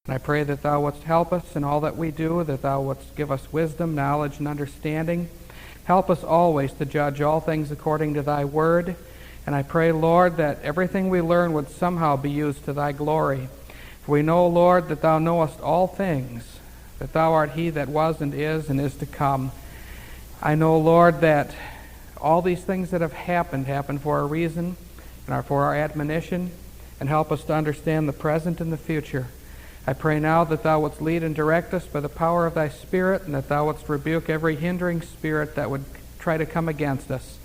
And I pray that thou wouldst help us in all that we do, that thou wouldst give us wisdom, knowledge, and understanding. Help us always to judge all things according to thy word. And I pray, Lord, that everything we learn would somehow be used to thy glory. For we know, Lord, that thou knowest all things, that thou art he that was and is to come. I know, Lord, that all these things that have happened for a reason and are for our admonition, and help us to understand the present and the future. I pray now that thou wouldst lead and direct us by the power of thy Spirit, and that thou wouldst rebuke every hindering spirit that would try to come against us.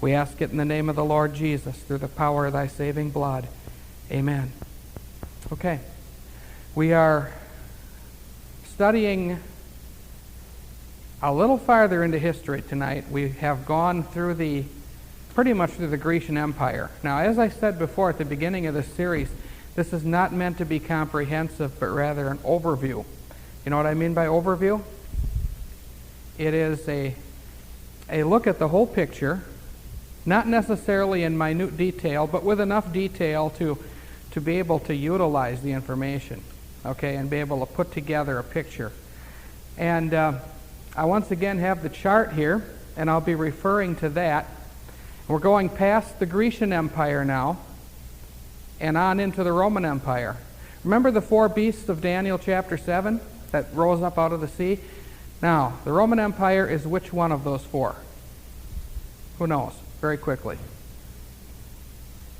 We ask it in the name of the Lord Jesus, through the power of thy saving blood. Amen. Okay. We are studying a little farther into history tonight. We have gone through pretty much through the Grecian Empire. Now, as I said before at the beginning of this series, this is not meant to be comprehensive, but rather an overview. You know what I mean by overview? It is a look at the whole picture, not necessarily in minute detail, but with enough detail to be able to utilize the information, okay, and be able to put together a picture. And I once again have the chart here, and I'll be referring to that. We're going past the Grecian Empire now, and on into the Roman Empire. Remember the four beasts of Daniel chapter 7 that rose up out of the sea? Now, the Roman Empire is which one of those four? Who knows? Very quickly.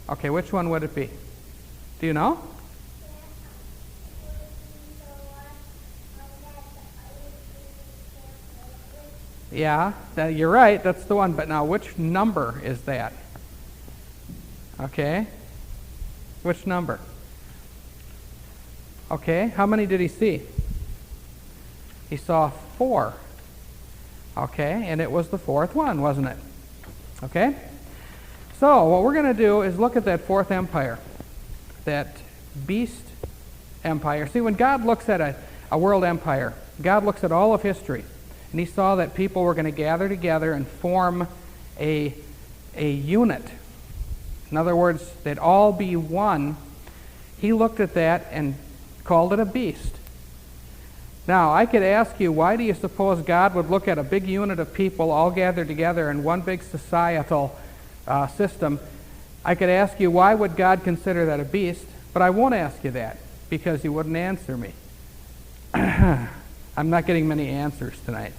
Okay, which one would it be? Do you know? Yeah, you're right, that's the one. But now, which number is that? Okay. Which number? Okay, how many did he see? He saw 4. Okay, and it was the fourth one, wasn't it? Okay? So, what we're going to do is look at that fourth empire, that beast empire. See, when God looks at a world empire, God looks at all of history, and he saw that people were going to gather together and form a unit. In other words, they'd all be one. He looked at that and called it a beast. Now, I could ask you, why do you suppose God would look at a big unit of people all gathered together in one big societal system? I could ask you, why would God consider that a beast? But I won't ask you that, because you wouldn't answer me. I'm not getting many answers tonight.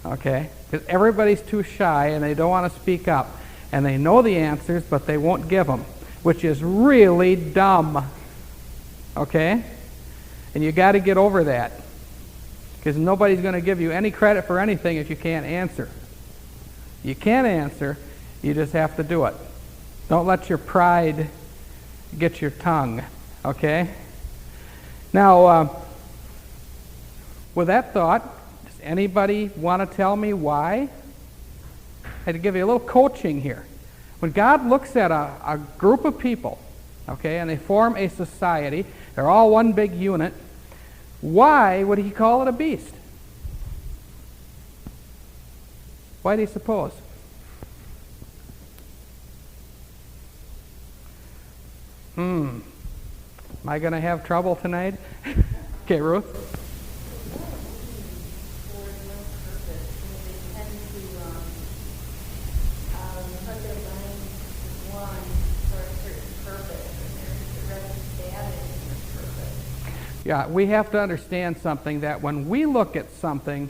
Okay? Because everybody's too shy and they don't want to speak up. And they know the answers, but they won't give them, which is really dumb. Okay? And you got to get over that, because nobody's going to give you any credit for anything if you can't answer. You can't answer, you just have to do it. Don't let your pride get your tongue. Okay? Now, with that thought, does anybody want to tell me why? I had to give you a little coaching here. When God looks at a group of people, okay, and they form a society, they're all one big unit, why would he call it a beast? Why do you suppose? Am I going to have trouble tonight? Okay, Ruth? Yeah, we have to understand something, that when we look at something,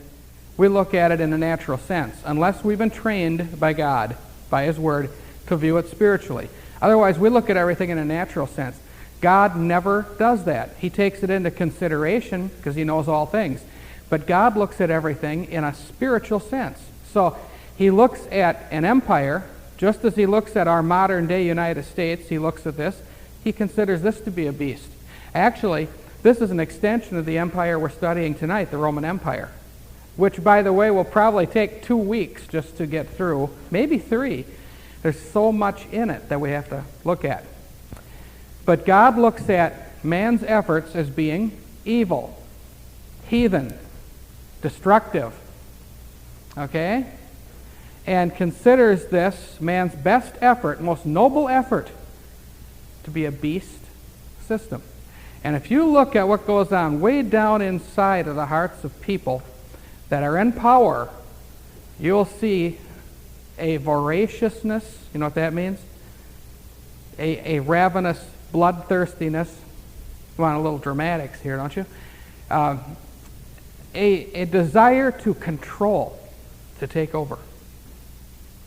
we look at it in a natural sense, unless we've been trained by God, by his word, to view it spiritually. Otherwise, we look at everything in a natural sense. God never does that. He takes it into consideration because he knows all things. But God looks at everything in a spiritual sense. So he looks at an empire, just as he looks at our modern day United States, he looks at this, he considers this to be a beast. Actually, this is an extension of the empire we're studying tonight, the Roman Empire, which, by the way, will probably take 2 weeks just to get through, maybe 3. There's so much in it that we have to look at. But God looks at man's efforts as being evil, heathen, destructive, okay? And considers this man's best effort, most noble effort, to be a beast system. And if you look at what goes on way down inside of the hearts of people that are in power, you'll see a voraciousness. You know what that means? A ravenous bloodthirstiness. You want a little dramatics here, don't you? A desire to control, to take over.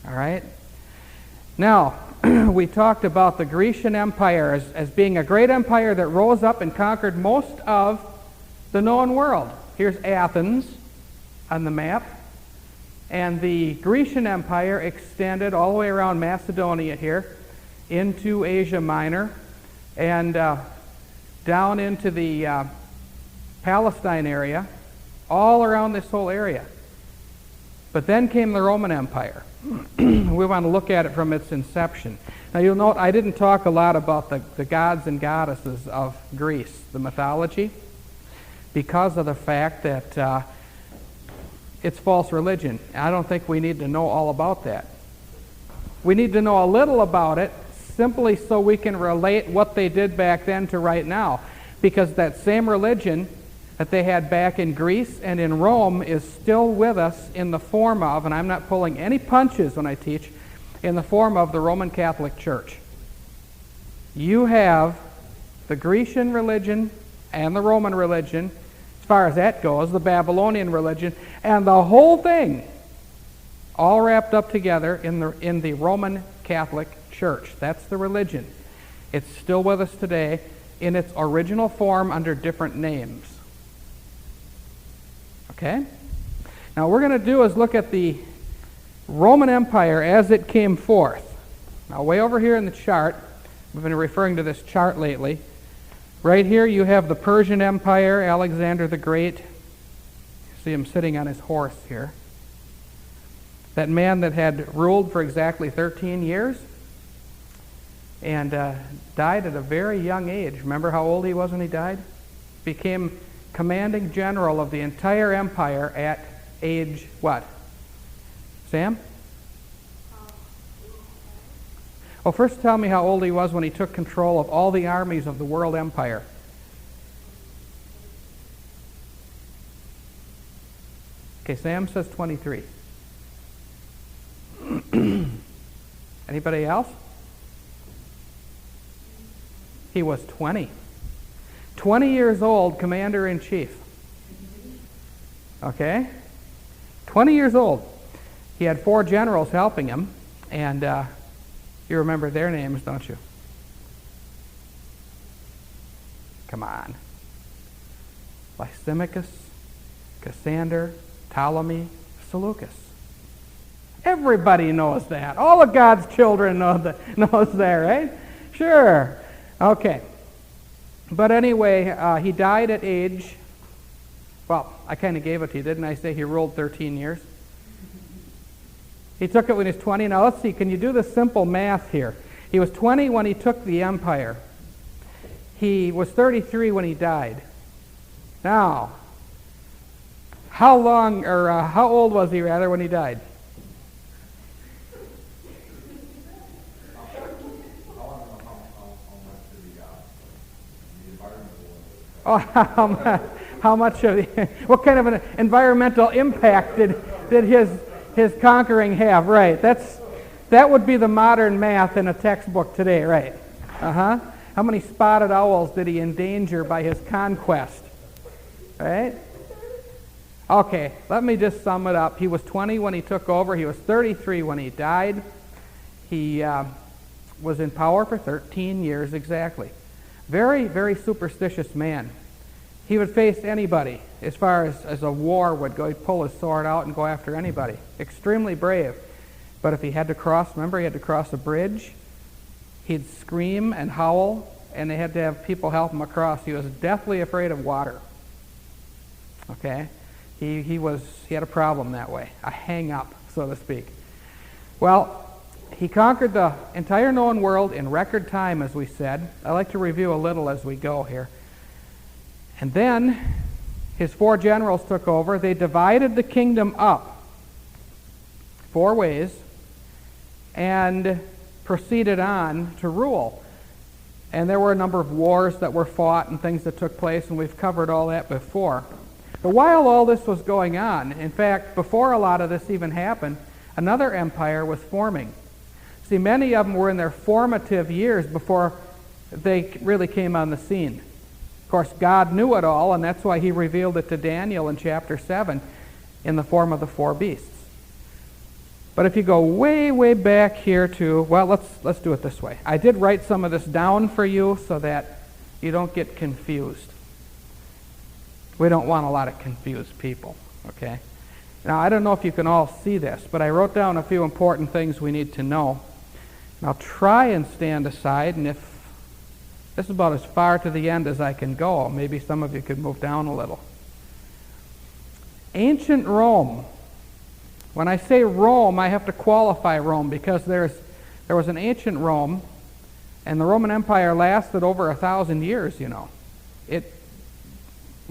All right? Now, we talked about the Grecian Empire as being a great empire that rose up and conquered most of the known world. Here's Athens on the map. And the Grecian Empire extended all the way around Macedonia here into Asia Minor and down into the Palestine area, all around this whole area. But then came the Roman Empire. We want to look at it from its inception. Now you'll note I didn't talk a lot about the gods and goddesses of Greece, the mythology, because of the fact that it's false religion. I don't think we need to know all about that. We need to know a little about it simply so we can relate what they did back then to right now. Because that same religion that they had back in Greece and in Rome is still with us in the form of, and I'm not pulling any punches when I teach, in the form of the Roman Catholic Church. You have the Grecian religion and the Roman religion, as far as that goes, the Babylonian religion, and the whole thing all wrapped up together in the Roman Catholic Church. That's the religion. It's still with us today in its original form under different names. Okay? Now, what we're going to do is look at the Roman Empire as it came forth. Now, way over here in the chart, we've been referring to this chart lately. Right here you have the Persian Empire, Alexander the Great. You see him sitting on his horse here. That man that had ruled for exactly 13 years and died at a very young age. Remember how old he was when he died? Became commanding general of the entire empire at age what? Sam? Well, first tell me how old he was when he took control of all the armies of the world empire. Okay, Sam says 23. Anybody else? He was 20. 20 years old, commander-in-chief. Okay? 20 years old. He had 4 generals helping him, and you remember their names, don't you? Come on. Lysimachus, Cassander, Ptolemy, Seleucus. Everybody knows that. All of God's children knows that, right? Sure. Okay. But anyway, he died at age, well, I kind of gave it to you, didn't I say he ruled 13 years? He took it when he was 20. Now let's see, can you do the simple math here? He was 20 when he took the empire. He was 33 when he died. Now, how old was he rather when he died? Oh, how much of what kind of an environmental impact did his conquering have? Right. That would be the modern math in a textbook today, right? How many spotted owls did he endanger by his conquest? Right? Okay, let me just sum it up. He was 20 when he took over. He was 33 when he died. He was in power for 13 years exactly. Very, very superstitious man. He would face anybody as far as a war would go. He'd pull his sword out and go after anybody. Extremely brave. But if he had to cross, remember he had to cross a bridge, he'd scream and howl, and they had to have people help him across. He was deathly afraid of water. Okay? He had a problem that way, a hang-up, so to speak. Well, he conquered the entire known world in record time, as we said. I like to review a little as we go here. And then his 4 generals took over. They divided the kingdom up 4 ways and proceeded on to rule. And there were a number of wars that were fought and things that took place, and we've covered all that before. But while all this was going on, in fact, before a lot of this even happened, another empire was forming. See, many of them were in their formative years before they really came on the scene. Of course, God knew it all, and that's why he revealed it to Daniel in chapter 7 in the form of the 4 beasts. But if you go way, way back here to, well, let's do it this way. I did write some of this down for you so that you don't get confused. We don't want a lot of confused people, okay? Now, I don't know if you can all see this, but I wrote down a few important things we need to know. And I'll try and stand aside, and if this is about as far to the end as I can go, maybe some of you could move down a little. Ancient Rome. When I say Rome, I have to qualify Rome because there was an ancient Rome, and the Roman Empire lasted over 1,000 years, you know. It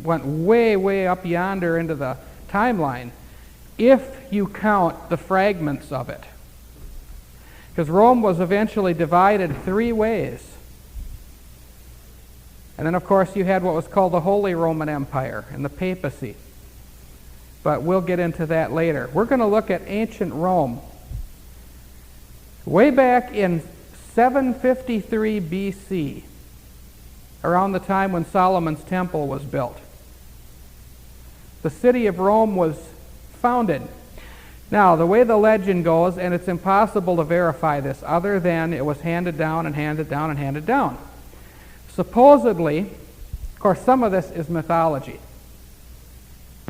went way, way up yonder into the timeline if you count the fragments of it. Because Rome was eventually divided 3 ways. And then, of course, you had what was called the Holy Roman Empire and the papacy. But we'll get into that later. We're going to look at ancient Rome. Way back in 753 BC, around the time when Solomon's temple was built, the city of Rome was founded. Now, the way the legend goes, and it's impossible to verify this other than it was handed down and handed down and handed down. Supposedly, of course, some of this is mythology.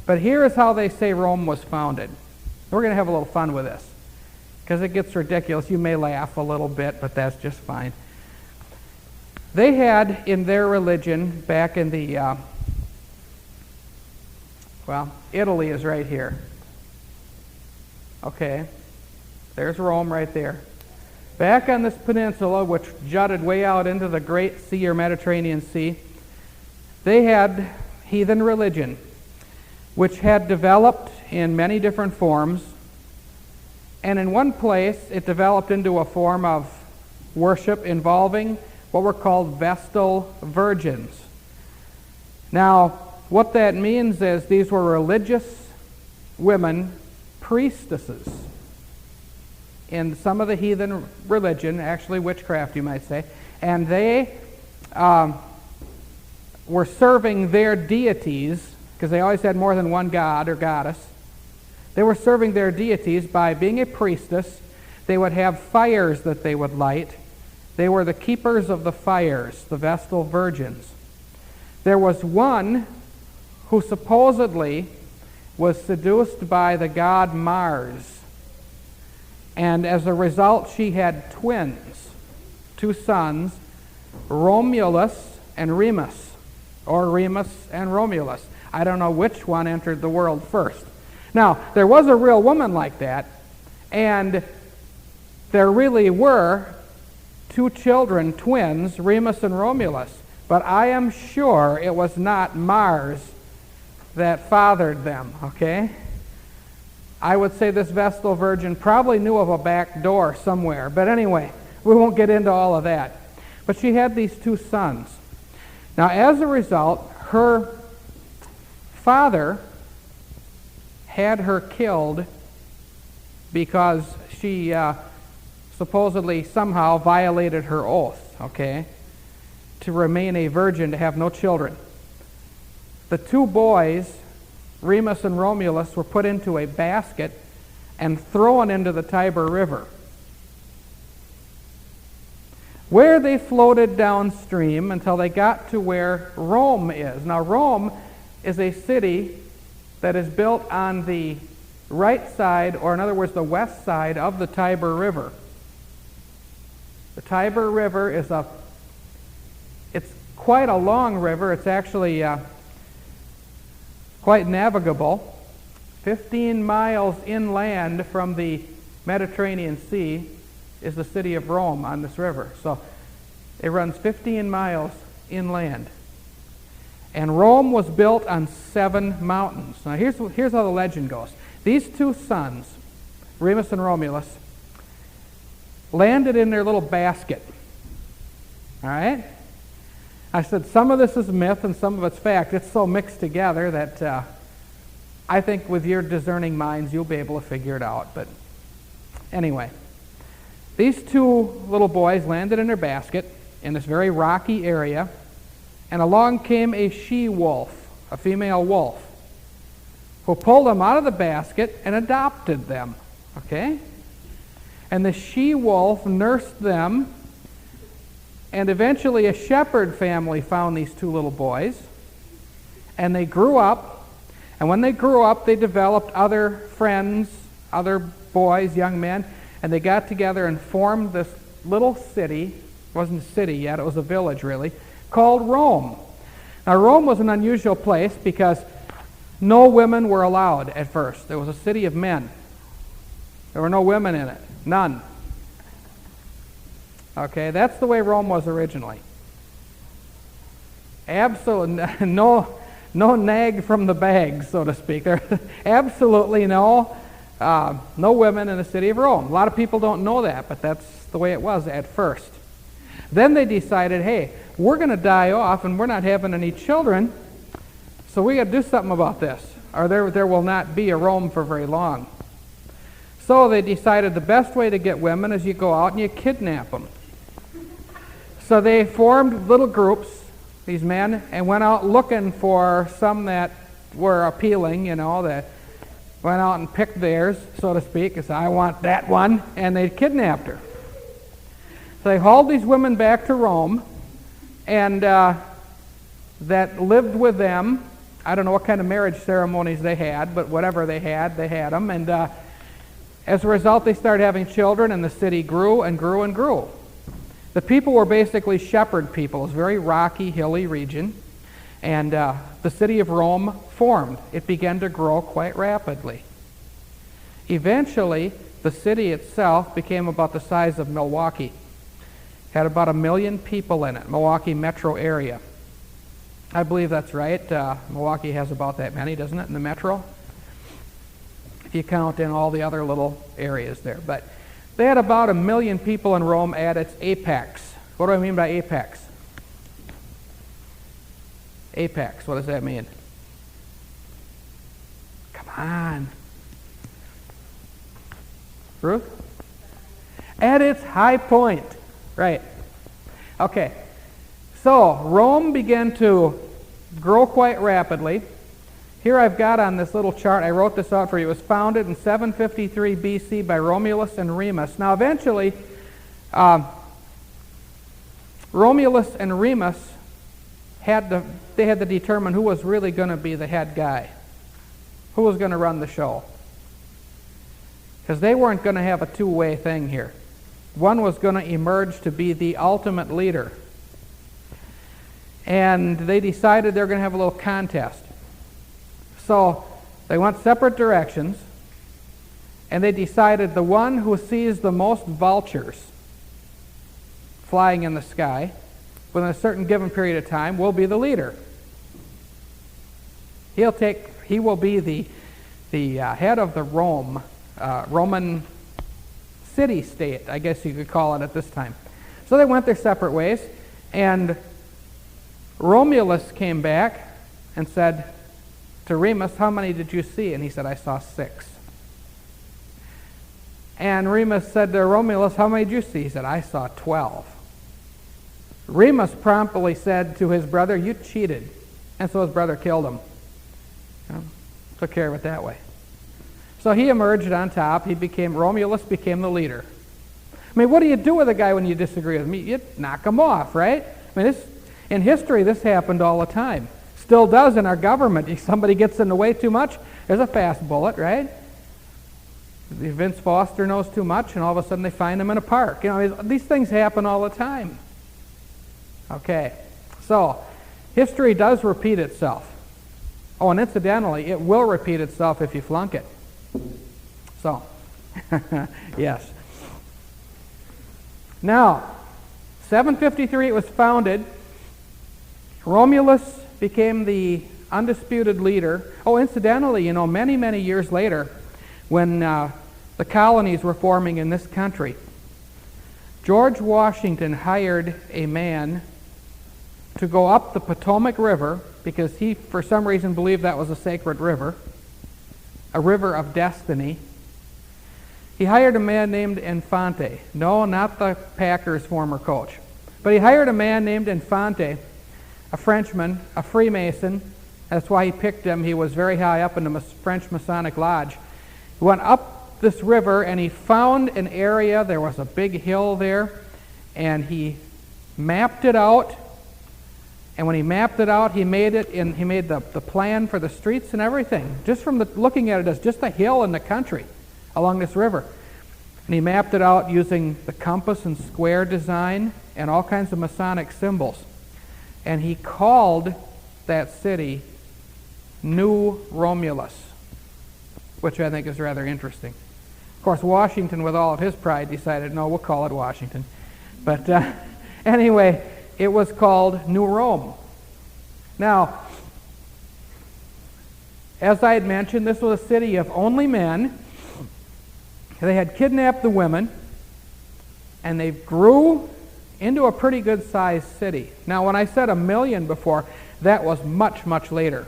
But here is how they say Rome was founded. We're going to have a little fun with this because it gets ridiculous. You may laugh a little bit, but that's just fine. They had in their religion back in the, Italy is right here. Okay, there's Rome right there. Back on this peninsula, which jutted way out into the Great Sea or Mediterranean Sea, they had heathen religion, which had developed in many different forms. And in one place, it developed into a form of worship involving what were called Vestal virgins. Now, what that means is these were religious women, priestesses. In some of the heathen religion, actually witchcraft you might say, and they were serving their deities, because they always had more than one god or goddess. They were serving their deities by being a priestess. They would have fires that they would light. They were the keepers of the fires, the Vestal virgins. There was one who supposedly was seduced by the god Mars. And as a result, she had twins, 2 sons, Romulus and Remus, or Remus and Romulus. I don't know which one entered the world first. Now, there was a real woman like that, and there really were 2 children, twins, Remus and Romulus. But I am sure it was not Mars that fathered them, okay? I would say this Vestal virgin probably knew of a back door somewhere. But anyway, we won't get into all of that. But she had these 2 sons. Now, as a result, her father had her killed because she supposedly somehow violated her oath, okay, to remain a virgin, to have no children. The 2 boys, Remus and Romulus, were put into a basket and thrown into the Tiber River, where they floated downstream until they got to where Rome is. Now, Rome is a city that is built on the right side, or in other words, the west side of the Tiber River. The Tiber River is it's quite a long river. It's actually quite navigable. 15 miles inland from the Mediterranean Sea is the city of Rome on this river. So it runs 15 miles inland. And Rome was built on 7 mountains. Now here's how the legend goes. These 2 sons, Remus and Romulus, landed in their little basket. All right? I said some of this is myth and some of it's fact. It's so mixed together that I think with your discerning minds you'll be able to figure it out. But anyway, these two little boys landed in their basket in this very rocky area, and along came a she-wolf, a female wolf, who pulled them out of the basket and adopted them. Okay? And the she-wolf nursed them, and eventually a shepherd family found these two little boys, and they grew up, and when they grew up they developed other friends, other boys, young men, and they got together and formed this little city. It wasn't a city yet, it was a village really, called Rome. Now Rome was an unusual place because no women were allowed at first. It was a city of men. There were no women in it. None. Okay, that's the way Rome was originally. Absolutely no nag from the bag, so to speak. There absolutely no women in the city of Rome. A lot of people don't know that, but that's the way it was at first. Then they decided, hey, we're going to die off and we're not having any children, so we got to do something about this, or there will not be a Rome for very long. So they decided the best way to get women is you go out and you kidnap them. So they formed little groups, these men, and went out looking for some that were appealing, that went out and picked theirs, so to speak, and said, I want that one, and they kidnapped her. So they hauled these women back to Rome, and that lived with them. I don't know what kind of marriage ceremonies they had, but whatever they had them, and as a result they started having children, and the city grew and grew and grew. The people were basically shepherd people. It was a very rocky, hilly region, and the city of Rome formed. It began to grow quite rapidly. Eventually, the city itself became about the size of Milwaukee. Had about 1 million people in it, Milwaukee metro area. I believe that's right. Milwaukee has about that many, doesn't it, in the metro? If you count in all the other little areas there. But they had about 1 million people in Rome at its apex. What do I mean by apex? Apex, what does that mean? Come on. Ruth? At its high point. Right. Okay. So, Rome began to grow quite rapidly. Here I've got on this little chart, I wrote this out for you. It was founded in 753 BC by Romulus and Remus. Now, eventually, Romulus and Remus had to determine who was really going to be the head guy, who was going to run the show. Because they weren't going to have a two-way thing here. One was going to emerge to be the ultimate leader. And they decided they're going to have a little contest. So they went separate directions, and they decided the one who sees the most vultures flying in the sky within a certain given period of time will be the leader. He will be the head of the Roman city-state, I guess you could call it at this time. So they went their separate ways, and Romulus came back and said to Remus, how many did you see? And he said, I saw 6. And Remus said to Romulus, how many did you see? He said, I saw 12. Remus promptly said to his brother, you cheated. And so his brother killed him. Took care of it that way. So he emerged on top. Romulus became the leader. I mean, what do you do with a guy when you disagree with him? You knock him off, right? I mean, in history, this happened all the time. Still does in our government. If somebody gets in the way too much, there's a fast bullet, right? Vince Foster knows too much, and all of a sudden they find him in a park. These things happen all the time. Okay, so history does repeat itself. Oh, and incidentally, it will repeat itself if you flunk it. So, yes. Now, 753 it was founded. Romulus became the undisputed leader. Oh, incidentally, many, many years later, when the colonies were forming in this country, George Washington hired a man to go up the Potomac River, because he, for some reason, believed that was a sacred river, a river of destiny. He hired a man named Infante. No, not the Packers' former coach. But he hired a man named Infante, a Frenchman, a Freemason. That's why he picked him. He was very high up in the French Masonic Lodge. He went up this river and he found an area. There was a big hill there, and he mapped it out. And when he mapped it out, he made the plan for the streets and everything, just from looking at it as just a hill in the country along this river. And he mapped it out using the compass and square design and all kinds of Masonic symbols. And he called that city New Romulus, which I think is rather interesting. Of course, Washington, with all of his pride, decided, no, we'll call it Washington. But anyway, it was called New Rome. Now, as I had mentioned, this was a city of only men. They had kidnapped the women, and they grew into a pretty good-sized city. Now, when I said 1 million before, that was much, much later.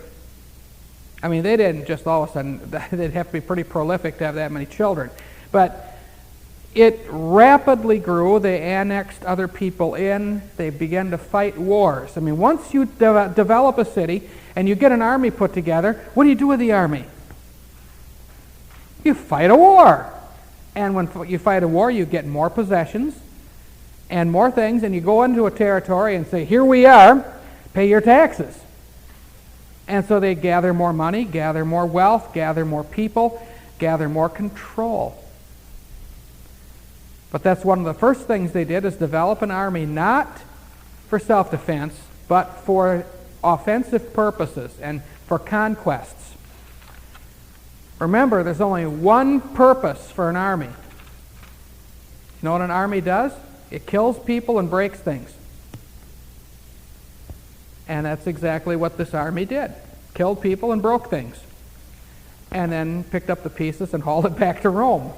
I mean, they didn't just all of a sudden, they'd have to be pretty prolific to have that many children. But it rapidly grew. They annexed other people in. They began to fight wars. I mean, once you develop a city and you get an army put together, what do you do with the army? You fight a war. And when you fight a war, you get more possessions and more things, and you go into a territory and say, here we are, pay your taxes. And so they gather more money, gather more wealth, gather more people, gather more control. But that's one of the first things they did, is develop an army not for self-defense, but for offensive purposes and for conquests. Remember, there's only one purpose for an army. You know what an army does? It kills people and breaks things. And that's exactly what this army did. Killed people and broke things. And then picked up the pieces and hauled it back to Rome.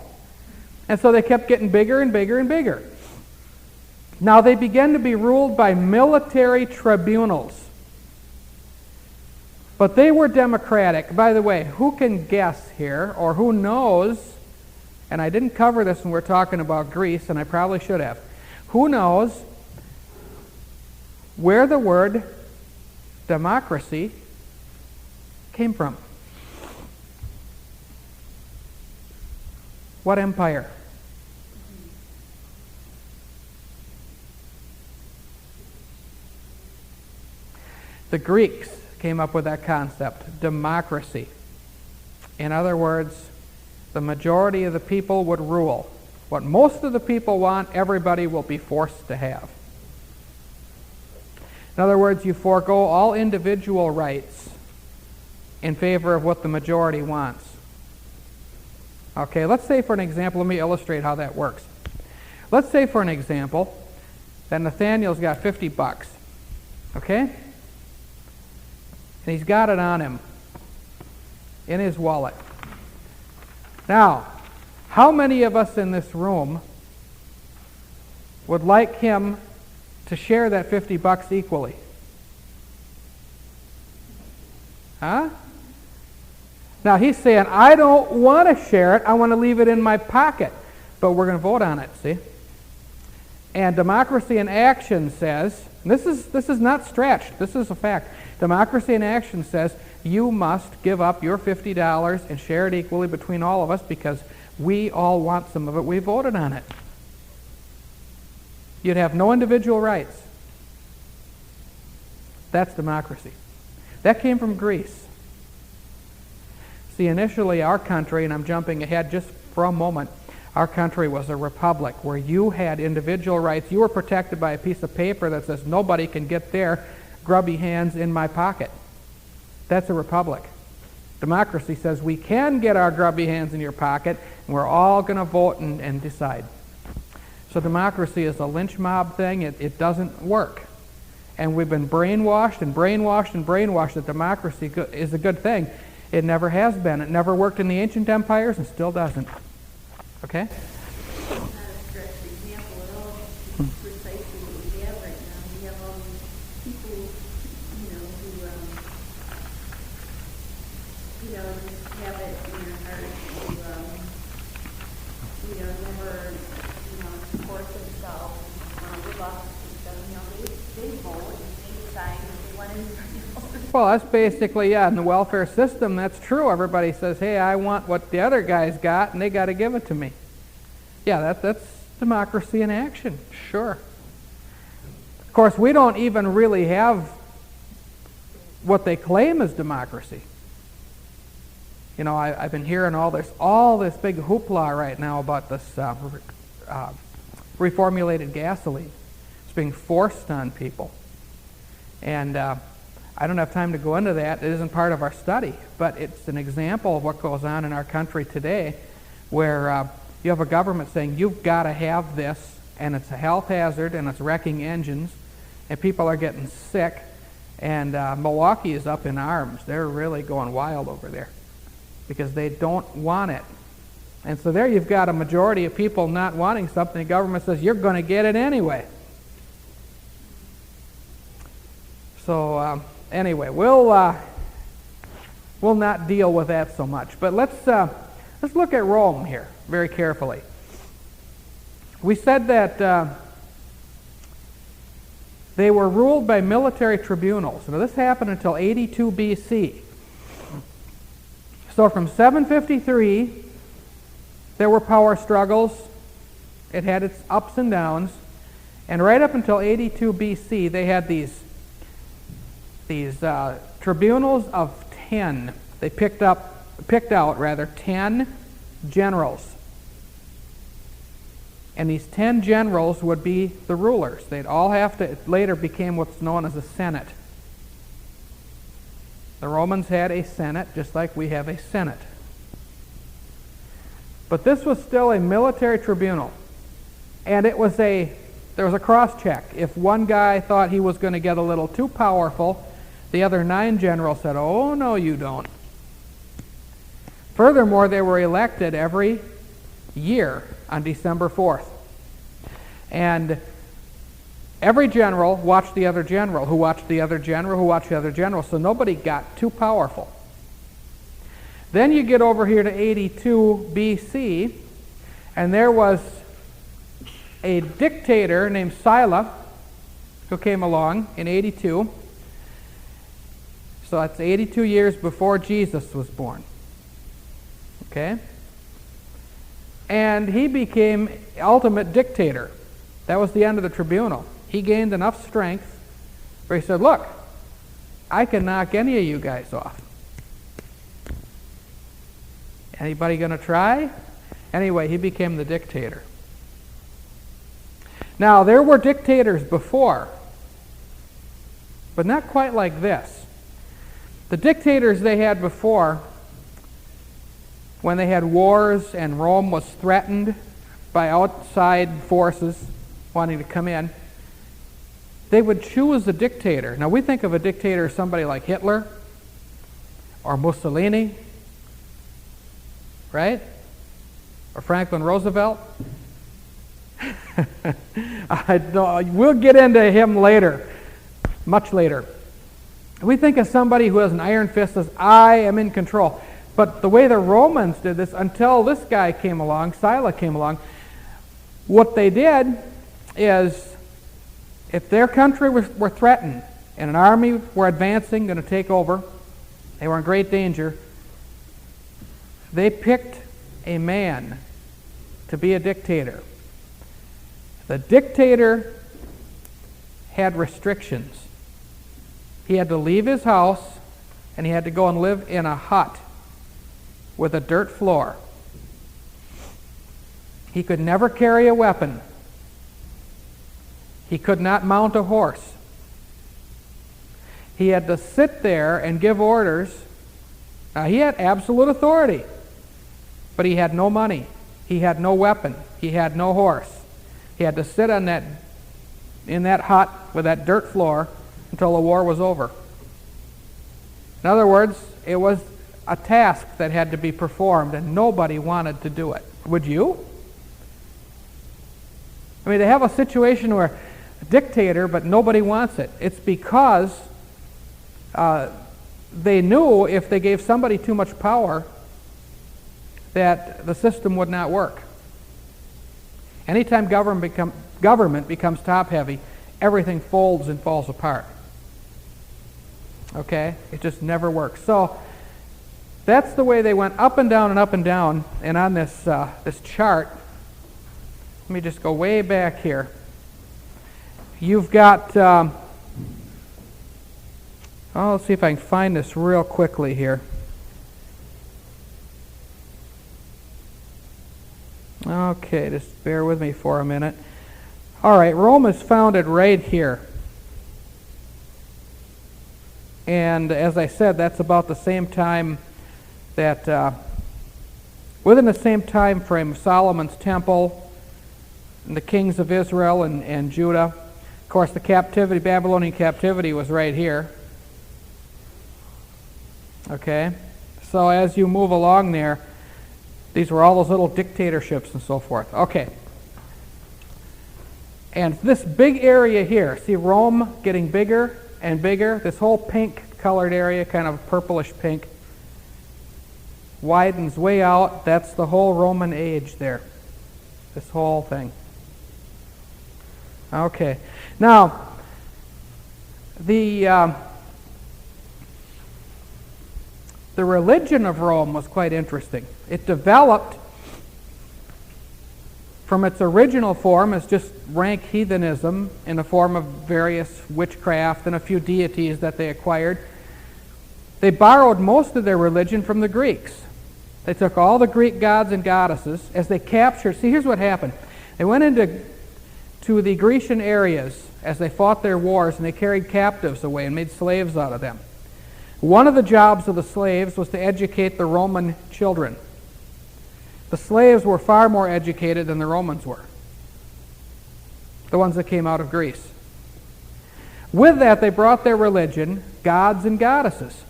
And so they kept getting bigger and bigger and bigger. Now they began to be ruled by military tribunals. But they were democratic. By the way, who can guess here, or who knows, and I didn't cover this when we were talking about Greece, and I probably should have. Who knows where the word democracy came from? What empire? The Greeks came up with that concept, democracy. In other words, the majority of the people would rule. What most of the people want, everybody will be forced to have. In other words, you forego all individual rights in favor of what the majority wants. Okay, let's say for an example, let me illustrate how that works. Let's say for an example that Nathaniel's got $50, okay? And he's got it on him in his wallet. Now, how many of us in this room would like him to share that $50 equally? Huh? Now he's saying, I don't want to share it, I want to leave it in my pocket. But we're going to vote on it, see? And Democracy in Action says, this is not stretched, this is a fact. Democracy in Action says, you must give up your $50 and share it equally between all of us because we all want some of it. We voted on it. You'd have no individual rights. That's democracy. That came from Greece. See, initially our country, and I'm jumping ahead just for a moment, our country was a republic where you had individual rights. You were protected by a piece of paper that says nobody can get their grubby hands in my pocket. That's a republic. Democracy says we can get our grubby hands in your pocket, and we're all going to vote and decide. So democracy is a lynch mob thing. It doesn't work. And we've been brainwashed and brainwashed and brainwashed that democracy is a good thing. It never has been. It never worked in the ancient empires and still doesn't. Okay? Not a stretched example at all. It's precisely what we have right now. We have all these people welfare system, they vote and they decide if they want to. Well, that's basically, in the welfare system, that's true. Everybody says, hey, I want what the other guys got, and they got to give it to me. Yeah, that's democracy in action, sure. Of course, we don't even really have what they claim is democracy. You know, I've been hearing all this big hoopla right now about this reformulated gasoline. It's being forced on people. And I don't have time to go into that. It isn't part of our study. But it's an example of what goes on in our country today, where you have a government saying, you've got to have this, and it's a health hazard, and it's wrecking engines, and people are getting sick. And Milwaukee is up in arms. They're really going wild over there because they don't want it. And so there you've got a majority of people not wanting something. The government says, you're going to get it anyway. So anyway, we'll not deal with that so much. But let's look at Rome here very carefully. We said that they were ruled by military tribunals. Now this happened until 82 BC. So from 753, there were power struggles. It had its ups and downs. And right up until 82 BC, they had these tribunals of 10. They picked out 10 generals. And these 10 generals would be the rulers. They'd all have to, it later became what's known as a senate. The Romans had a senate, just like we have a senate. But this was still a military tribunal. And there was a cross-check. If one guy thought he was going to get a little too powerful, the other 9 generals said, oh, no, you don't. Furthermore, they were elected every year on December 4th. And every general watched the other general, who watched the other general, who watched the other general, so nobody got too powerful. Then you get over here to 82 BC, and there was a dictator named Sylla who came along in 82. So that's 82 years before Jesus was born. Okay? And he became ultimate dictator. That was the end of the tribunal. He gained enough strength where he said, look, I can knock any of you guys off. Anybody going to try? Anyway, he became the dictator. Now, there were dictators before, but not quite like this. The dictators they had before, when they had wars and Rome was threatened by outside forces wanting to come in, they would choose a dictator. Now we think of a dictator as somebody like Hitler or Mussolini, right? Or Franklin Roosevelt. We'll get into him later, much later. We think of somebody who has an iron fist, says, I am in control. But the way the Romans did this, until this guy came along, Sylla came along, what they did is, if their country were threatened and an army were advancing, going to take over, they were in great danger, they picked a man to be a dictator. The dictator had restrictions. He had to leave his house and he had to go and live in a hut with a dirt floor. He could never carry a weapon. He could not mount a horse. He had to sit there and give orders. Now, he had absolute authority, but he had no money. He had no weapon. He had no horse. He had to sit in that hut with that dirt floor until the war was over. In other words, it was a task that had to be performed, and nobody wanted to do it. Would you? I mean, they have a situation where a dictator, but nobody wants it. It's because they knew if they gave somebody too much power that the system would not work. Anytime government government becomes top-heavy, everything folds and falls apart. Okay? It just never works. So that's the way they went up and down and up and down. And on this this chart, let me just go way back here. You've got, let's see if I can find this real quickly here. Okay, just bear with me for a minute. All right, Rome is founded right here. And as I said, that's about the same time that, within the same time frame, Solomon's temple, and the kings of Israel and Judah. Of course, the captivity, Babylonian captivity, was right here. Okay? So as you move along there, these were all those little dictatorships and so forth. Okay. And this big area here, see Rome getting bigger and bigger? This whole pink-colored area, kind of purplish pink, widens way out. That's the whole Roman age there. This whole thing. Okay. Now, the religion of Rome was quite interesting. It developed from its original form as just rank heathenism in the form of various witchcraft and a few deities that they acquired. They borrowed most of their religion from the Greeks. They took all the Greek gods and goddesses as they captured. See, here's what happened. They went into the Grecian areas as they fought their wars, and they carried captives away and made slaves out of them. One of the jobs of the slaves was to educate the Roman children. The slaves were far more educated than the Romans were, the ones that came out of Greece. With that, they brought their religion, gods and goddesses.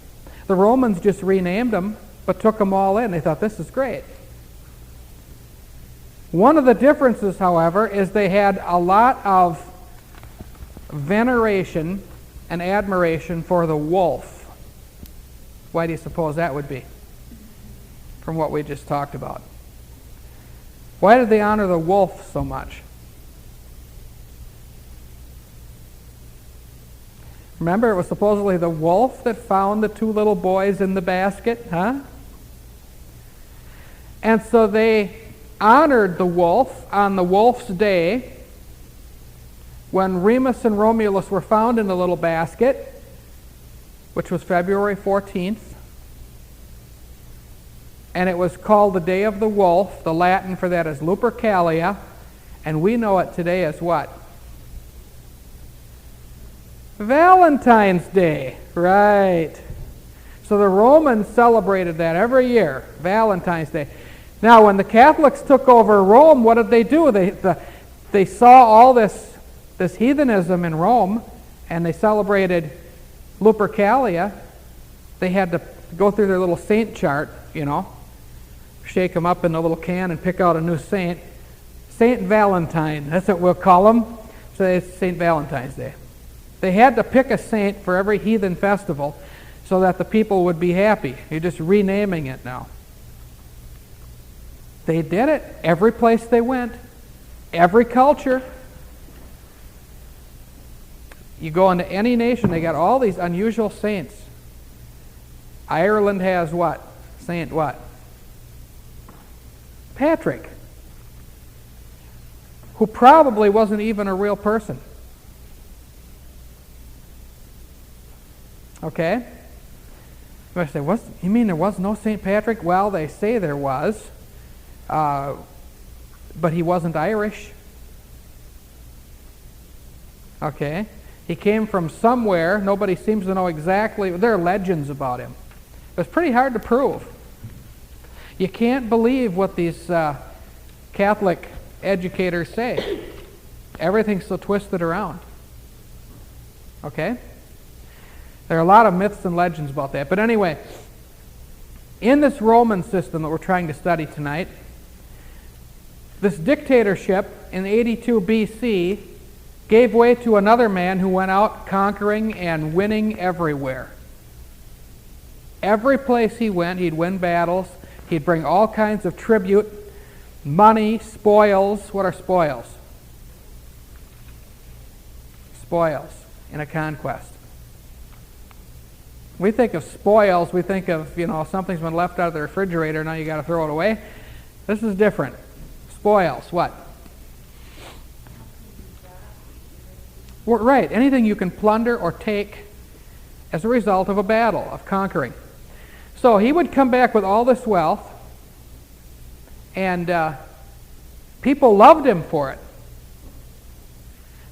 The Romans just renamed them, but took them all in. They thought, this is great. One of the differences, however, is they had a lot of veneration and admiration for the wolf. Why do you suppose that would be? From what we just talked about. Why did they honor the wolf so much? Remember, it was supposedly the wolf that found the two little boys in the basket, huh? And so they honored the wolf on the wolf's day when Remus and Romulus were found in the little basket, which was February 14th. And it was called the Day of the Wolf. The Latin for that is Lupercalia, and we know it today as what? Valentine's Day, right. So the Romans celebrated that every year, Valentine's Day. Now, when the Catholics took over Rome, what did they do? They saw all this heathenism in Rome, and they celebrated Lupercalia. They had to go through their little saint chart, shake them up in a little can and pick out a new saint. Saint Valentine, that's what we'll call them. So it's St. Valentine's Day. They had to pick a saint for every heathen festival so that the people would be happy. You're just renaming it now. They did it every place they went, every culture. You go into any nation, they got all these unusual saints. Ireland has what? Saint what? Patrick, who probably wasn't even a real person. Okay? You might say, you mean there was no St. Patrick? Well, they say there was. But he wasn't Irish. Okay? He came from somewhere. Nobody seems to know exactly. There are legends about him. It's pretty hard to prove. You can't believe what these Catholic educators say. Everything's so twisted around. Okay? There are a lot of myths and legends about that. But anyway, in this Roman system that we're trying to study tonight, this dictatorship in 82 BC gave way to another man who went out conquering and winning everywhere. Every place he went, he'd win battles. He'd bring all kinds of tribute, money, spoils. What are spoils? spoils in a conquest. We think of spoils, we think of, something's been left out of the refrigerator, now you got to throw it away. This is different. Spoils, what? Well, right, anything you can plunder or take as a result of a battle, of conquering. So he would come back with all this wealth, and people loved him for it.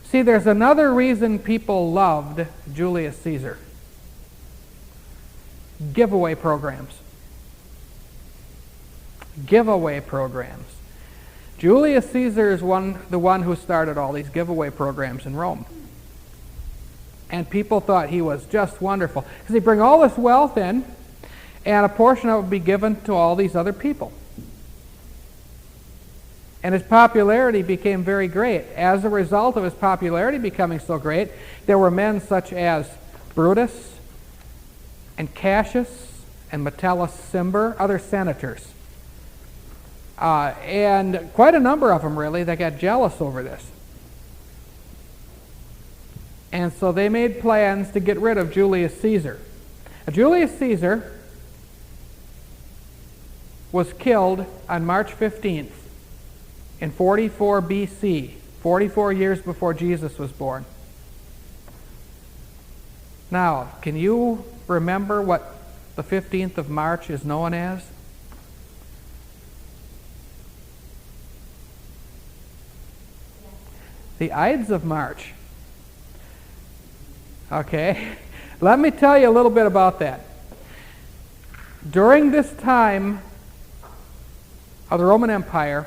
See, there's another reason people loved Julius Caesar. Giveaway programs. Giveaway programs. Julius Caesar is the one who started all these giveaway programs in Rome. And people thought he was just wonderful. Because he'd bring all this wealth in, and a portion of it would be given to all these other people. And his popularity became very great. As a result of his popularity becoming so great, there were men such as Brutus and Cassius and Metellus Cimber, other senators. And quite a number of them, really, that got jealous over this. And so they made plans to get rid of Julius Caesar. Julius Caesar was killed on March 15th in 44 BC, 44 years before Jesus was born. Now, can you remember what the 15th of March is known as? The Ides of March. Okay, let me tell you a little bit about that. During this time of the Roman Empire,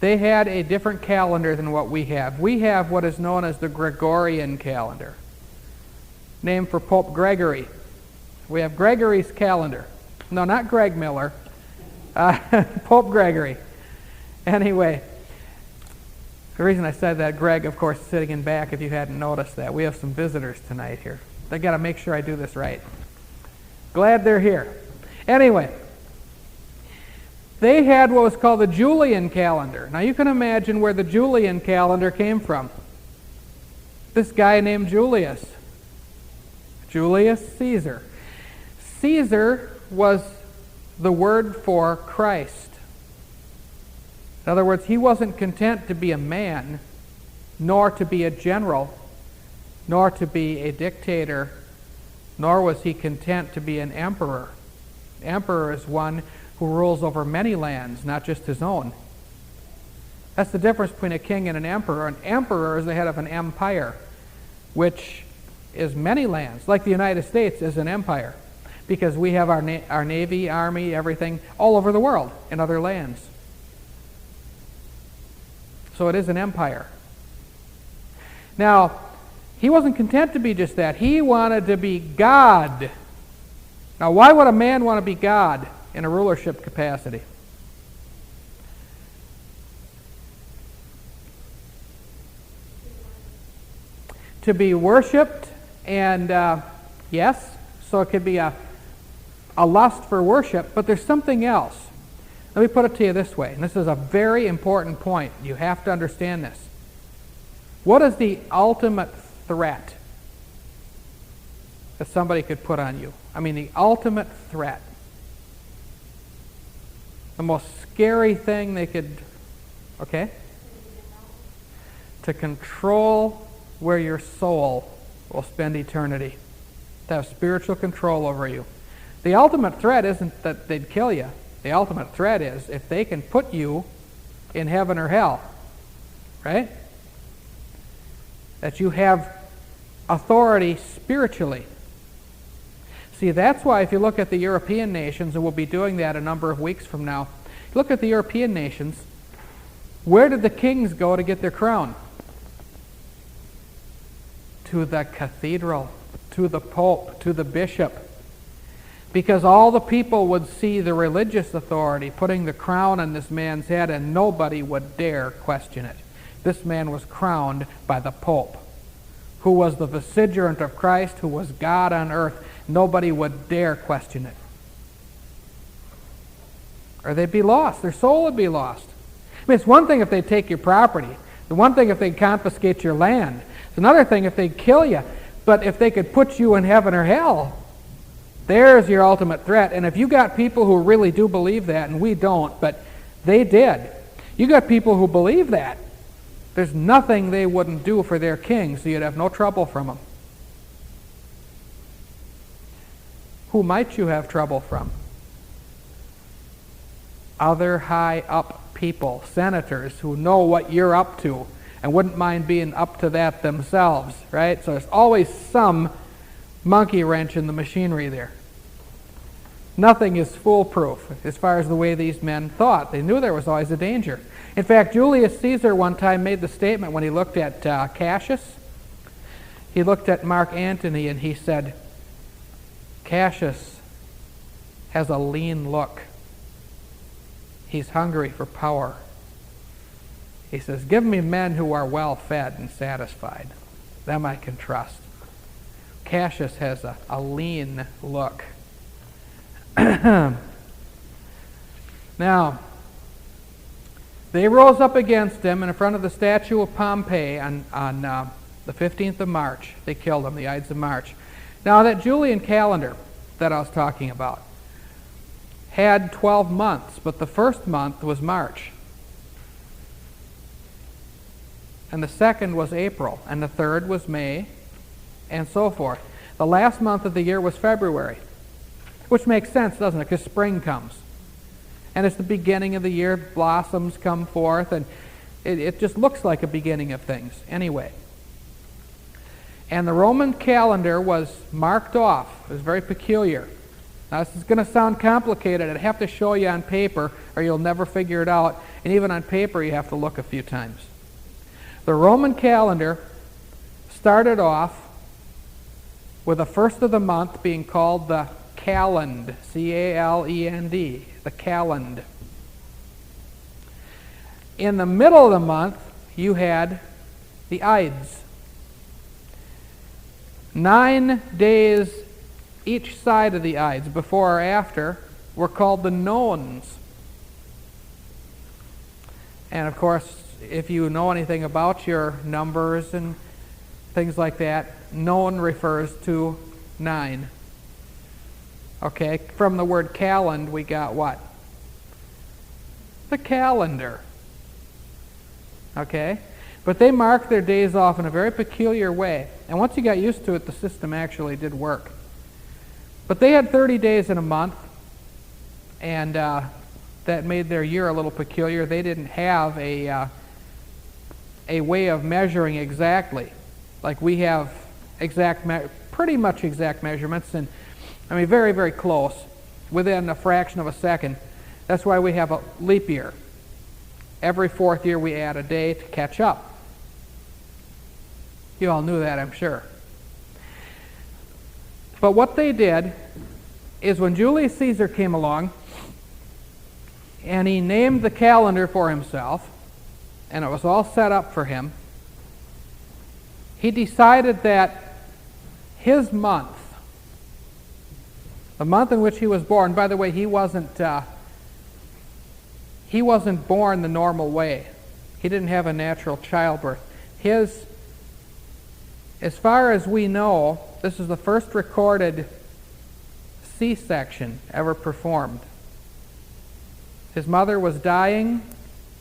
they had a different calendar than what we have. We have what is known as the Gregorian calendar, named for Pope Gregory. We have Gregory's calendar. No, not Greg Miller. Pope Gregory. Anyway, the reason I said that, Greg, of course, sitting in back, if you hadn't noticed that. We have some visitors tonight here. They got to make sure I do this right. Glad they're here. Anyway, they had what was called the Julian calendar. Now you can imagine where the Julian calendar came from. This guy named Julius. Julius Caesar. Caesar was the word for Christ. In other words, he wasn't content to be a man, nor to be a general, nor to be a dictator, nor was he content to be an emperor. Emperor is one who rules over many lands, not just his own. That's the difference between a king and an emperor. An emperor is the head of an empire, which is many lands, like the United States is an empire, because we have our navy, army, everything, all over the world, in other lands. So it is an empire. Now, he wasn't content to be just that. He wanted to be God. Now, why would a man want to be God in a rulership capacity? To be worshipped, and yes, so it could be a lust for worship, but there's something else. Let me put it to you this way, and this is a very important point. You have to understand this. What is the ultimate threat that somebody could put on you? I mean, the ultimate threat. The most scary thing they could, okay? To control where your soul will spend eternity. To have spiritual control over you. The ultimate threat isn't that they'd kill you. The ultimate threat is if they can put you in heaven or hell, right? That you have authority spiritually. See, that's why if you look at the European nations, and we'll be doing that a number of weeks from now, look at the European nations, where did the kings go to get their crown? To the cathedral, to the pope, to the bishop. Because all the people would see the religious authority putting the crown on this man's head, and nobody would dare question it. This man was crowned by the Pope, who was the vicegerent of Christ, who was God on earth. Nobody would dare question it. Or they'd be lost. Their soul would be lost. I mean, it's one thing if they take your property, The one thing if they confiscate your land. It's another thing if they kill you. But if they could put you in heaven or hell, there's your ultimate threat. And if you got people who really do believe that, and we don't, but they did, you got people who believe that, there's nothing they wouldn't do for their king, so you'd have no trouble from them. Who might you have trouble from? Other high-up people, senators who know what you're up to and wouldn't mind being up to that themselves, right? So there's always some monkey wrench in the machinery there. Nothing is foolproof as far as the way these men thought. They knew there was always a danger. In fact, Julius Caesar one time made the statement when he looked at Cassius. He looked at Mark Antony and he said, Cassius has a lean look. He's hungry for power. He says, give me men who are well fed and satisfied. Them I can trust. Cassius has a lean look. Now, they rose up against him in front of the statue of Pompey on the 15th of March. They killed him, the Ides of March. Now, that Julian calendar that I was talking about had 12 months, but the first month was March. And the second was April, and the third was May, and so forth. The last month of the year was February, which makes sense, doesn't it? Because spring comes. And it's the beginning of the year, blossoms come forth, and it just looks like a beginning of things anyway. And the Roman calendar was marked off. It was very peculiar. Now, this is going to sound complicated. I'd have to show you on paper, or you'll never figure it out. And even on paper, you have to look a few times. The Roman calendar started off with the first of the month being called the calend, C-A-L-E-N-D, the calend. In the middle of the month, you had the Ides. 9 days each side of the Ides, before or after, were called the nones. And of course, if you know anything about your numbers and things like that, none refers to 9. Okay, from the word calend, we got what? The calendar. Okay? But they marked their days off in a very peculiar way. And once you got used to it, the system actually did work. But they had 30 days in a month, and that made their year a little peculiar. They didn't have a way of measuring exactly. Like we have pretty much exact measurements, and I mean very, very close, within a fraction of a second. That's why we have a leap year. Every fourth year we add a day to catch up. You all knew that, I'm sure. But what they did is when Julius Caesar came along and he named the calendar for himself, and it was all set up for him, he decided that his month, the month in which he was born, by the way, he wasn't born the normal way. He didn't have a natural childbirth. As far as we know, this is the first recorded C-section ever performed. His mother was dying.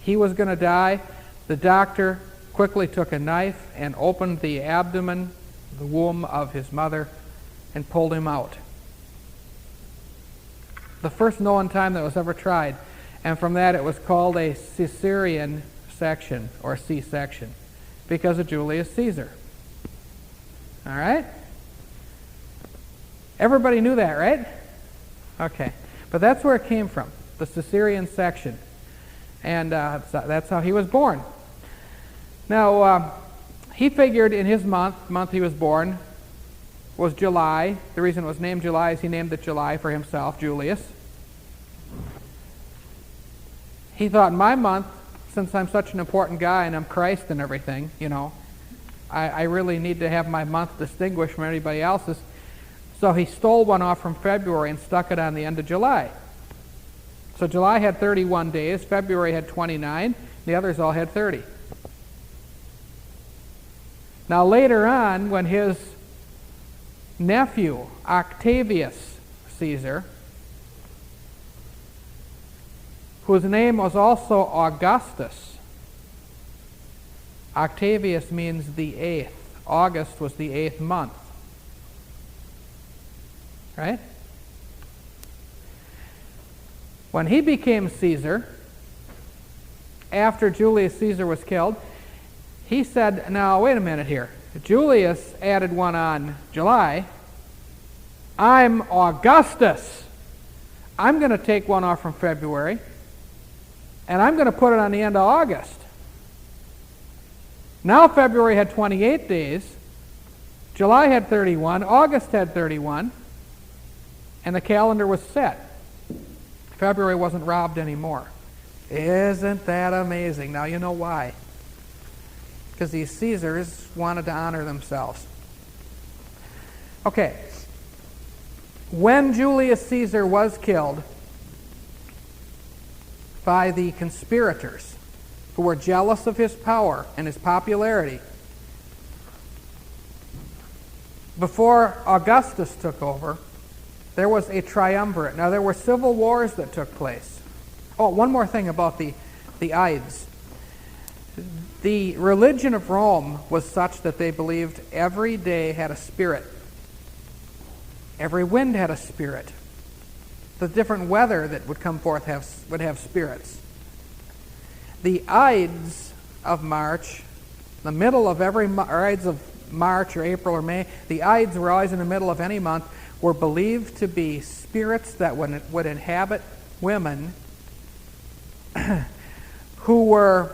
He was going to die. The doctor quickly took a knife and opened the abdomen, the womb of his mother, and pulled him out. The first known time that was ever tried. And from that it was called a Caesarean section, or C-section, because of Julius Caesar. All right? Everybody knew that, right? Okay. But that's where it came from, the Caesarean section. And that's how he was born. Now, he figured in his month he was born, was July. The reason it was named July is he named it July for himself, Julius. He thought, my month, since I'm such an important guy and I'm Christ and everything, you know, I really need to have my month distinguished from anybody else's. So he stole one off from February and stuck it on the end of July. So July had 31 days, February had 29, the others all had 30. Now later on, when his nephew, Octavius Caesar, whose name was also Augustus. Octavius means the 8th. August was the 8th month. Right? When he became Caesar, after Julius Caesar was killed, he said, now wait a minute here. Julius added one on July. I'm Augustus. I'm going to take one off from February, and I'm going to put it on the end of August. Now February had 28 days, July had 31, August had 31, and the calendar was set. February wasn't robbed anymore. Isn't that amazing? Now you know why. Because these Caesars wanted to honor themselves. Okay. When Julius Caesar was killed by the conspirators who were jealous of his power and his popularity, before Augustus took over, there was a triumvirate. Now, there were civil wars that took place. Oh, one more thing about the Ides. The religion of Rome was such that they believed every day had a spirit. Every wind had a spirit. The different weather that would come forth would have spirits. The Ides of March, the middle of every Ides of March or April or May, the Ides were always in the middle of any month, were believed to be spirits that would inhabit women who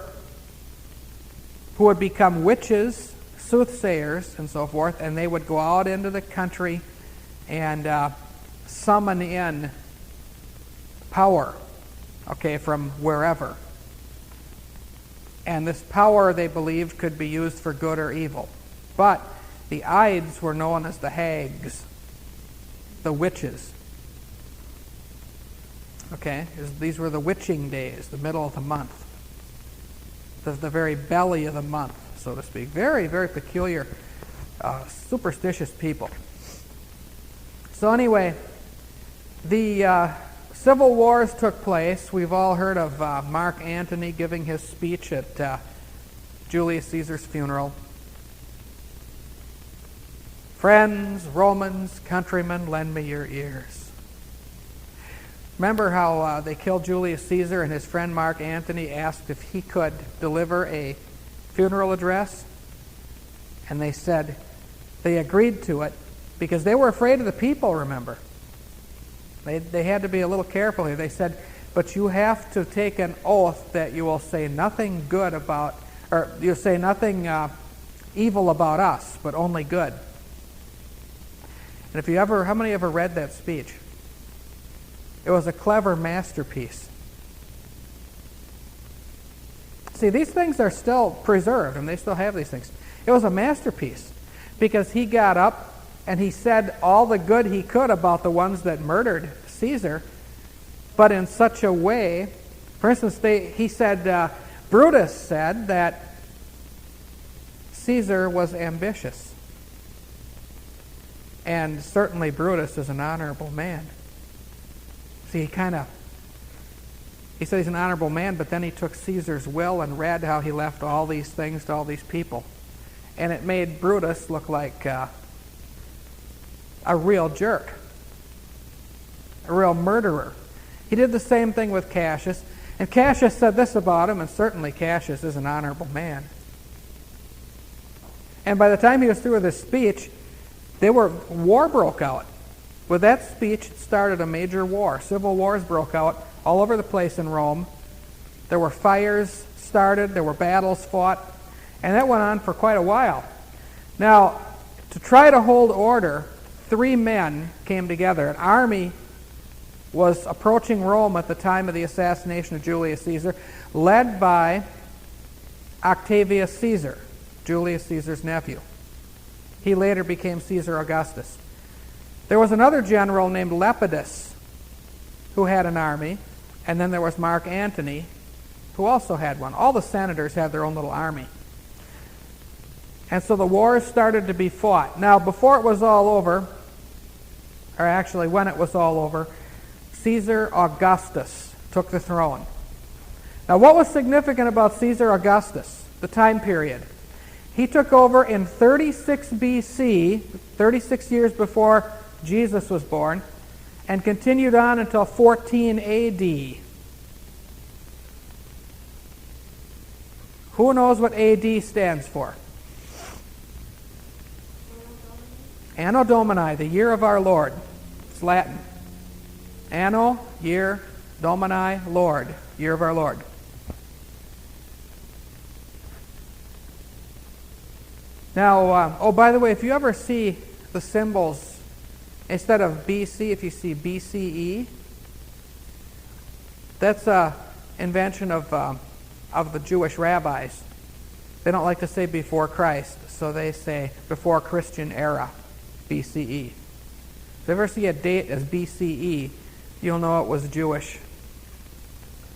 would become witches, soothsayers, and so forth, and they would go out into the country and summon in power, from wherever. And this power, they believed, could be used for good or evil. But the Ides were known as the hags, the witches. These were the witching days, the middle of the month. The very belly of the month, so to speak. Very, very peculiar, superstitious people. So anyway, the civil wars took place. We've all heard of Mark Antony giving his speech at Julius Caesar's funeral. Friends, Romans, countrymen, lend me your ears. Remember how they killed Julius Caesar and his friend Mark Antony asked if he could deliver a funeral address? And they said they agreed to it because they were afraid of the people, remember. They had to be a little careful here. They said, but you have to take an oath that you will say nothing good about, or you'll say nothing evil about us, but only good. And how many ever read that speech? It was a clever masterpiece. See, these things are still preserved, and they still have these things. It was a masterpiece because he got up and he said all the good he could about the ones that murdered Caesar, but in such a way, for instance, he said, Brutus said that Caesar was ambitious. And certainly Brutus is an honorable man. See, he said he's an honorable man, but then he took Caesar's will and read how he left all these things to all these people. And it made Brutus look like a real jerk, a real murderer. He did the same thing with Cassius. And Cassius said this about him, and certainly Cassius is an honorable man. And by the time he was through with his speech, war broke out. With that speech, it started a major war. Civil wars broke out all over the place in Rome. There were fires started, there were battles fought, and that went on for quite a while. Now, to try to hold order, 3 men came together. An army was approaching Rome at the time of the assassination of Julius Caesar, led by Octavius Caesar, Julius Caesar's nephew. He later became Caesar Augustus. There was another general named Lepidus who had an army, and then there was Mark Antony who also had one. All the senators had their own little army. And so the wars started to be fought. Now, before it was all over, or actually when it was all over, Caesar Augustus took the throne. Now, what was significant about Caesar Augustus, the time period? He took over in 36 BC, 36 years before Jesus was born, and continued on until 14 AD. Who knows what AD stands for? Anno Domini, the year of our Lord. It's Latin. Anno, year, Domini, Lord, year of our Lord. Now, oh, by the way, if you ever see the symbols, instead of BC, if you see BCE, that's an invention of the Jewish rabbis. They don't like to say before Christ, so they say before Christian era, BCE. If you ever see a date as BCE, you'll know it was Jewish,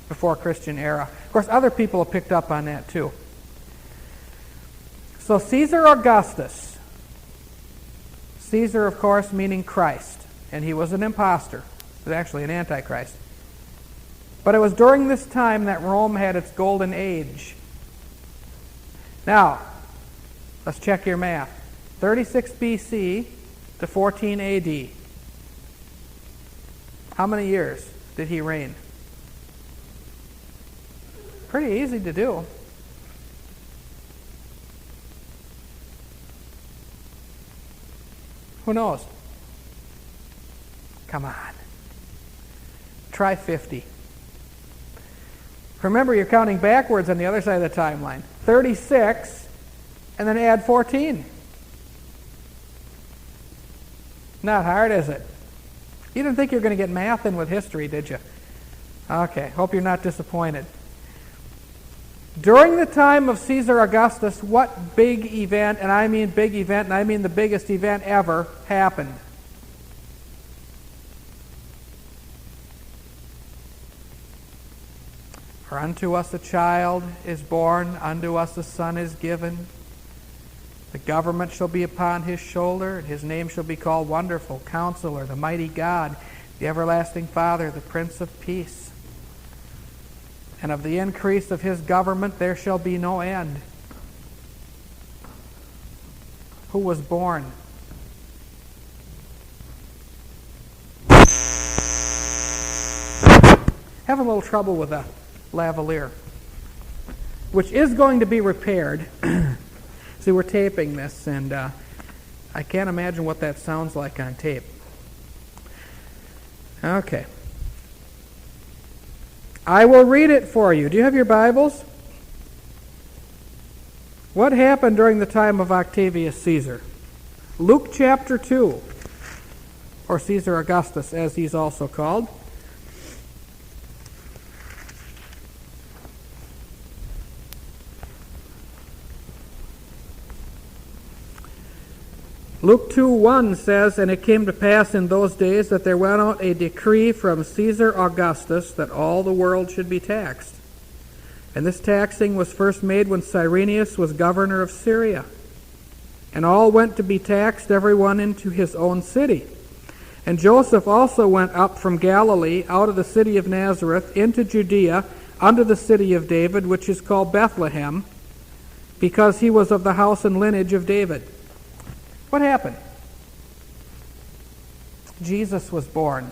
before Christian era. Of course, other people have picked up on that too. So Caesar Augustus, Caesar, of course, meaning Christ, and he was an impostor. He was actually an antichrist. But it was during this time that Rome had its golden age. Now, let's check your math. 36 BC to 14 AD. How many years did he reign? Pretty easy to do. Who knows? Come on. Try 50. Remember, you're counting backwards on the other side of the timeline. 36, and then add 14. Not hard, is it? You didn't think you were going to get math in with history, did you? Okay, hope you're not disappointed. During the time of Caesar Augustus, what big event, and I mean big event, and I mean the biggest event ever, happened? For unto us a child is born, unto us a son is given. The government shall be upon his shoulder, and his name shall be called Wonderful, Counselor, the Mighty God, the Everlasting Father, the Prince of Peace. And of the increase of his government there shall be no end. Who was born? Having a little trouble with a lavalier, which is going to be repaired. See, we're taping this, and I can't imagine what that sounds like on tape. Okay. I will read it for you. Do you have your Bibles? What happened during the time of Octavius Caesar? Luke chapter 2, or Caesar Augustus, as he's also called. Luke 2:1 says, "And it came to pass in those days that there went out a decree from Caesar Augustus that all the world should be taxed. And this taxing was first made when Cyrenius was governor of Syria. And all went to be taxed, every one into his own city. And Joseph also went up from Galilee, out of the city of Nazareth, into Judea, unto the city of David, which is called Bethlehem, because he was of the house and lineage of David." What happened? Jesus was born.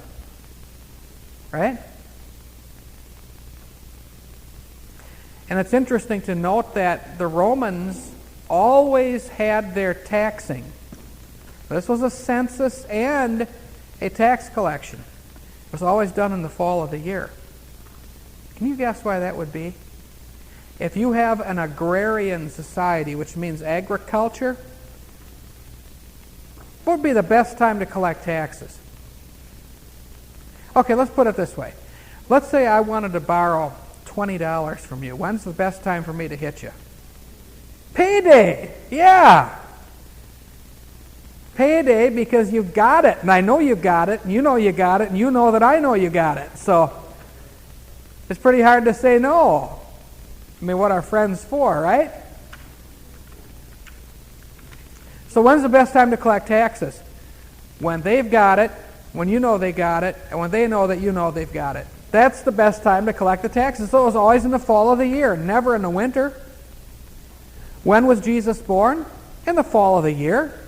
Right? And it's interesting to note that the Romans always had their taxing. This was a census and a tax collection. It was always done in the fall of the year. Can you guess why that would be? If you have an agrarian society, which means agriculture, what would be the best time to collect taxes? Okay, let's put it this way. Let's say I wanted to borrow $20 from you. When's the best time for me to hit you? Payday! Yeah! Payday, because you got it, and I know you got it, and you know you got it, and you know that I know you got it. So it's pretty hard to say no. I mean, what are friends for, right? So when's the best time to collect taxes? When they've got it, when you know they got it, and when they know that you know they've got it. That's the best time to collect the taxes. So it was always in the fall of the year, never in the winter. When was Jesus born? In the fall of the year.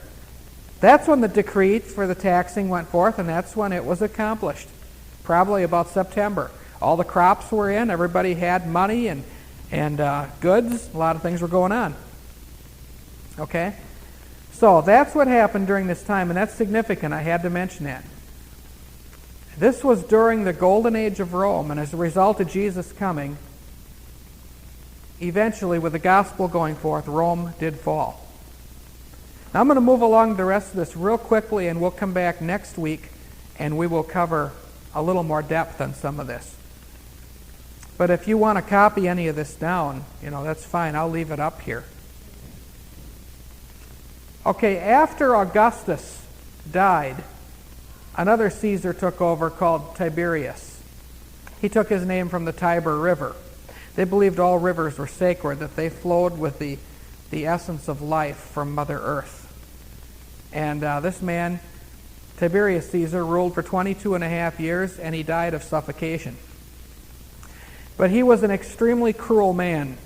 That's when the decree for the taxing went forth, and that's when it was accomplished. Probably about September. All the crops were in, everybody had money and goods, a lot of things were going on. Okay? So that's what happened during this time, and that's significant. I had to mention that. This was during the golden age of Rome, and as a result of Jesus coming, eventually, with the gospel going forth, Rome did fall. Now I'm going to move along the rest of this real quickly, and we'll come back next week, and we will cover a little more depth on some of this. But if you want to copy any of this down, that's fine. I'll leave it up here. Okay, after Augustus died, another Caesar took over called Tiberius. He took his name from the Tiber River. They believed all rivers were sacred, that they flowed with the essence of life from Mother Earth. And this man, Tiberius Caesar, ruled for 22 and a half years, and he died of suffocation. But he was an extremely cruel man,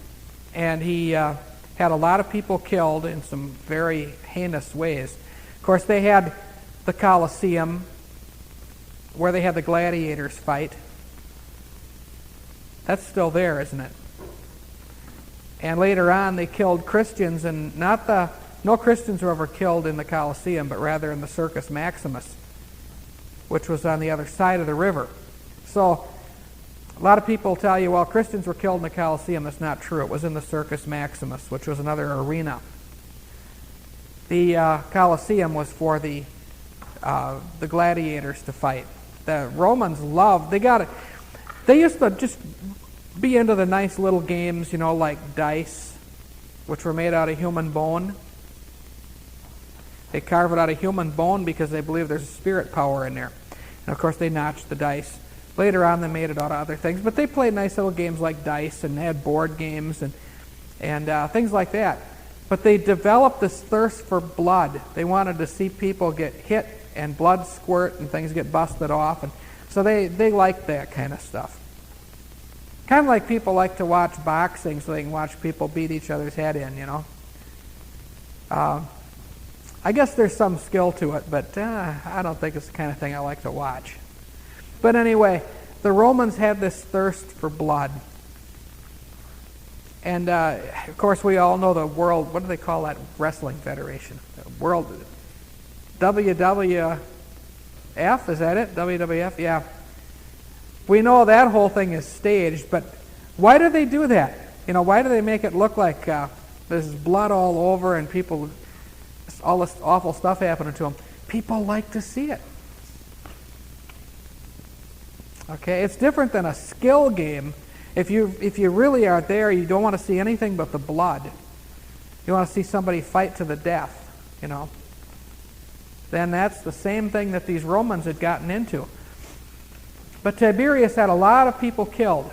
and he had a lot of people killed in some very heinous ways. Of course, they had the Colosseum, where they had the gladiators fight. That's still there, isn't it? And later on, they killed Christians, and no Christians were ever killed in the Colosseum, but rather in the Circus Maximus, which was on the other side of the river. So a lot of people tell you, well, Christians were killed in the Colosseum. That's not true. It was in the Circus Maximus, which was another arena. The Colosseum was for the gladiators to fight. The Romans loved, they used to just be into the nice little games, like dice, which were made out of human bone. They carve it out of human bone because they believe there's a spirit power in there. And of course they notched the dice. Later on they made it out of other things, but they played nice little games like dice, and they had board games and things like that. But they developed this thirst for blood. They wanted to see people get hit and blood squirt and things get busted off, and so they liked that kind of stuff. Kind of like people like to watch boxing so they can watch people beat each other's head in, I guess there's some skill to it, but I don't think it's the kind of thing I like to watch. But anyway, the Romans had this thirst for blood. And, of course, we all know the world, what do they call that wrestling federation? The world, WWF, is that it? WWF, yeah. We know that whole thing is staged, but why do they do that? Why do they make it look like there's blood all over and people, all this awful stuff happening to them? People like to see it. Okay, it's different than a skill game. If you really are there, you don't want to see anything but the blood. You want to see somebody fight to the death, Then that's the same thing that these Romans had gotten into. But Tiberius had a lot of people killed,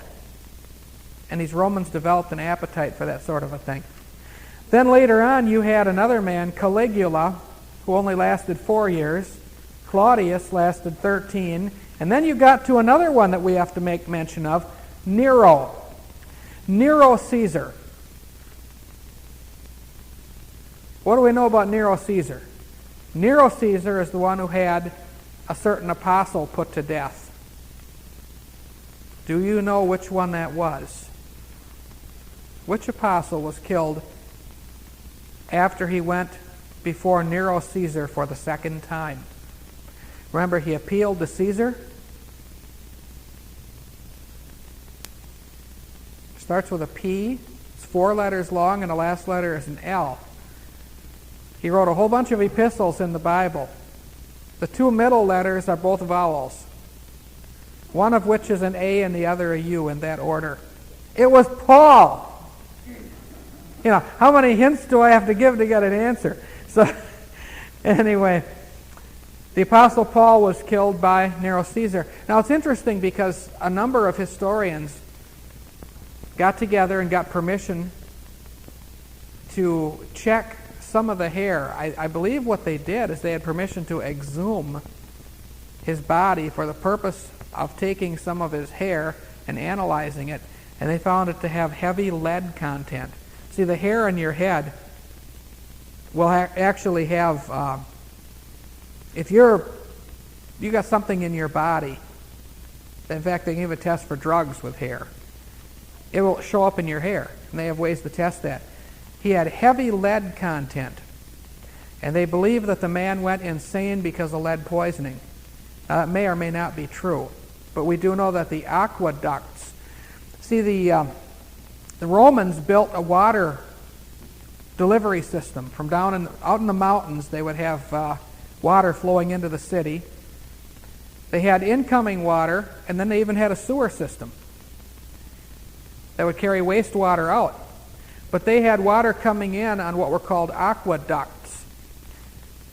and these Romans developed an appetite for that sort of a thing. Then later on, you had another man, Caligula, who only lasted 4 years. Claudius lasted 13. And then you got to another one that we have to make mention of, Nero. Nero Caesar. What do we know about Nero Caesar? Nero Caesar is the one who had a certain apostle put to death. Do you know which one that was? Which apostle was killed after he went before Nero Caesar for the second time? Remember, he appealed to Caesar. Starts with a P. It's 4 letters long, and the last letter is an L. He wrote a whole bunch of epistles in the Bible. The 2 middle letters are both vowels, one of which is an A and the other a U, in that order. It was Paul. How many hints do I have to give to get an answer? So, anyway, the Apostle Paul was killed by Nero Caesar. Now, it's interesting because a number of historians got together and got permission to check some of the hair. I believe what they did is they had permission to exhume his body for the purpose of taking some of his hair and analyzing it, and they found it to have heavy lead content. See, the hair on your head will actually have, if you got something in your body, in fact, they can give a test for drugs with hair. It will show up in your hair, and they have ways to test that. He had heavy lead content, and they believe that the man went insane because of lead poisoning. Now, that may or may not be true, but we do know that the aqueducts, see, the Romans built a water delivery system from out in the mountains. They would have water flowing into the city. They had incoming water, and then they even had a sewer system that would carry wastewater out. But they had water coming in on what were called aqueducts.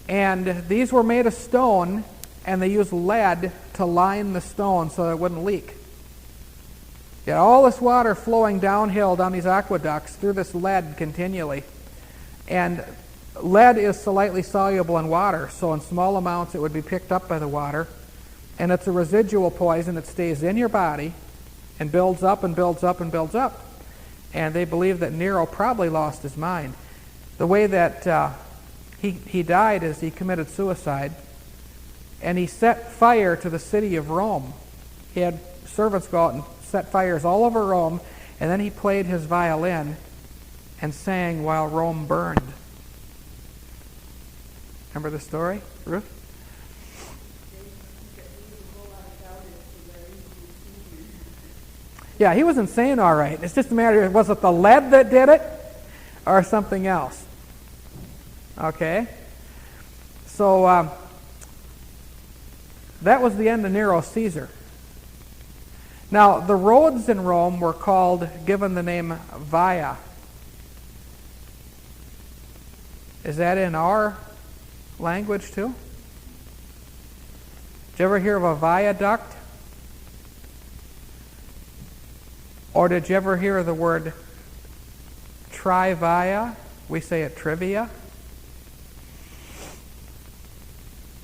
And these were made of stone, and they used lead to line the stone so that it wouldn't leak. You had all this water flowing downhill down these aqueducts through this lead continually. And lead is slightly soluble in water, so in small amounts it would be picked up by the water. And it's a residual poison that stays in your body and builds up and builds up and builds up. And they believe that Nero probably lost his mind. The way that he died is he committed suicide, and he set fire to the city of Rome. He had servants go out and set fires all over Rome, and then he played his violin and sang while Rome burned. Remember the story, Ruth? Yeah, he was insane, all right. It's just a matter of, was it the lead that did it or something else? Okay. So that was the end of Nero Caesar. Now, the roads in Rome were given the name Via. Is that in our language too? Did you ever hear of a viaduct? Or did you ever hear the word trivia? We say it trivia.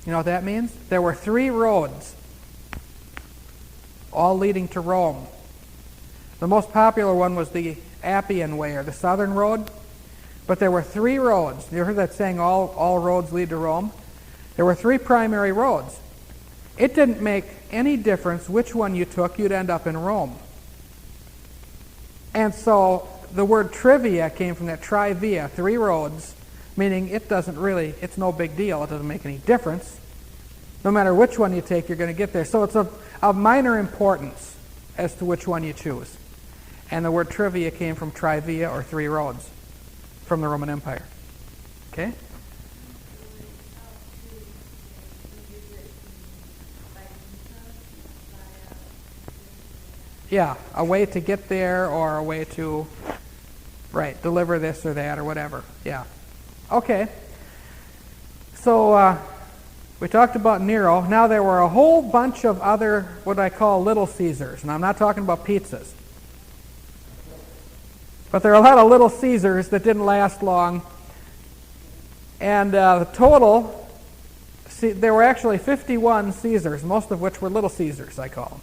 You know what that means? There were 3 roads, all leading to Rome. The most popular one was the Appian Way, or the Southern Road. But there were 3 roads. You heard that saying, all roads lead to Rome? There were 3 primary roads. It didn't make any difference which one you took, you'd end up in Rome. And so the word trivia came from that trivia, 3 roads, meaning it's no big deal. It doesn't make any difference. No matter which one you take, you're going to get there. So it's of minor importance as to which one you choose. And the word trivia came from trivia, or 3 roads, from the Roman Empire. Okay? Yeah, a way to get there, or a way to, deliver this or that or whatever. Yeah. Okay. So we talked about Nero. Now there were a whole bunch of other, what I call little Caesars. And I'm not talking about pizzas. But there are a lot of little Caesars that didn't last long. And the total, there were actually 51 Caesars, most of which were little Caesars, I call them.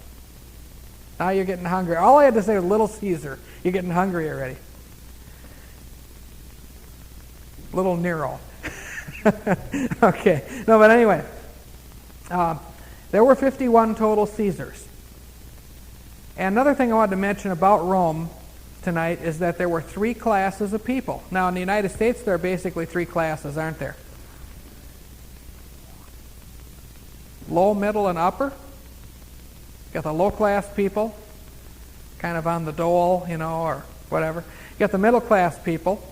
Now you're getting hungry. All I had to say was Little Caesar. You're getting hungry already. Little Nero. Okay. No, but anyway. There were 51 total Caesars. And another thing I wanted to mention about Rome tonight is that there were 3 classes of people. Now in the United States there are basically 3 classes, aren't there? Low, middle, and upper. You got the low-class people, kind of on the dole, or whatever. You got the middle-class people,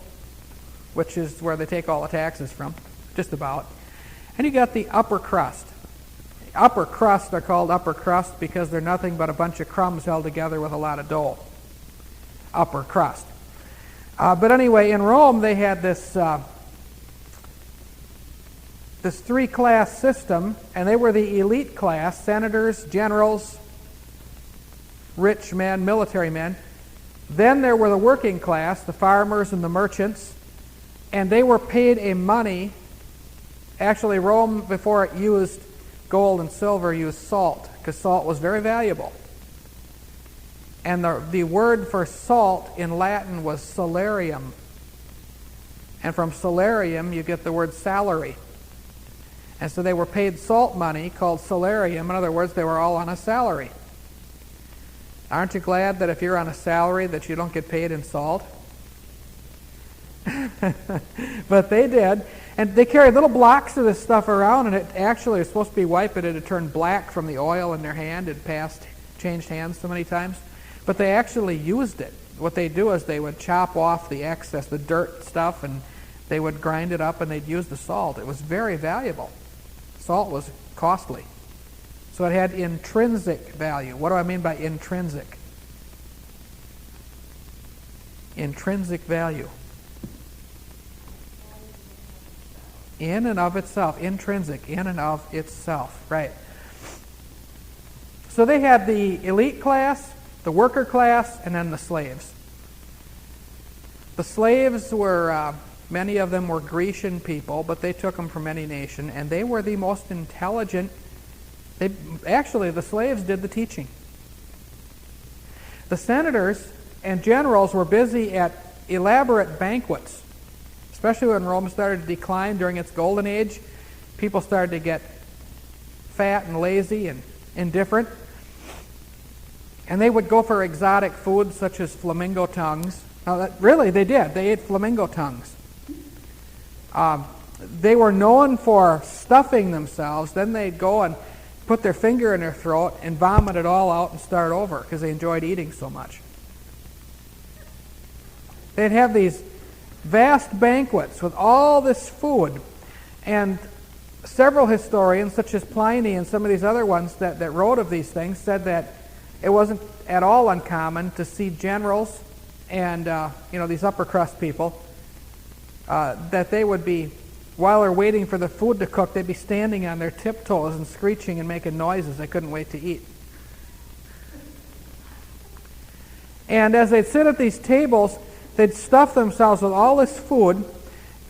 which is where they take all the taxes from, just about. And you got the upper crust. Upper crust are called upper crust because they're nothing but a bunch of crumbs held together with a lot of dough. Upper crust. But anyway, in Rome they had this 3-class system, and they were the elite class: senators, generals, rich men, military men. Then there were the working class, the farmers and the merchants. And they were paid a money. Actually, Rome, before it used gold and silver, used salt, because salt was very valuable. And the word for salt in Latin was salarium. And from salarium, you get the word salary. And so they were paid salt money called salarium. In other words, they were all on a salary. Aren't you glad that if you're on a salary that you don't get paid in salt? But they did. And they carried little blocks of this stuff around, and it actually was supposed to be white, but it had turned black from the oil in their hand. It changed hands so many times. But they actually used it. What they do is they would chop off the excess, the dirt stuff, and they would grind it up, and they'd use the salt. It was very valuable. Salt was costly. So it had intrinsic value. What do I mean by intrinsic? Intrinsic value. In and of itself. Intrinsic. In and of itself. Right. So they had the elite class, the worker class, and then the slaves. The slaves were, many of them were Grecian people, but they took them from any nation, and they were the most intelligent. Actually, the slaves did the teaching. The senators and generals were busy at elaborate banquets, especially when Rome started to decline during its golden age. People started to get fat and lazy and indifferent. And they would go for exotic foods such as flamingo tongues. Now, really, they did. They ate flamingo tongues. They were known for stuffing themselves. Then they'd go and put their finger in their throat and vomit it all out and start over because they enjoyed eating so much. They'd have these vast banquets with all this food. And several historians, such as Pliny and some of these other ones that wrote of these things, said that it wasn't at all uncommon to see generals and these upper crust people, that they would be, while they're waiting for the food to cook, they'd be standing on their tiptoes and screeching and making noises. They couldn't wait to eat. And as they'd sit at these tables, they'd stuff themselves with all this food,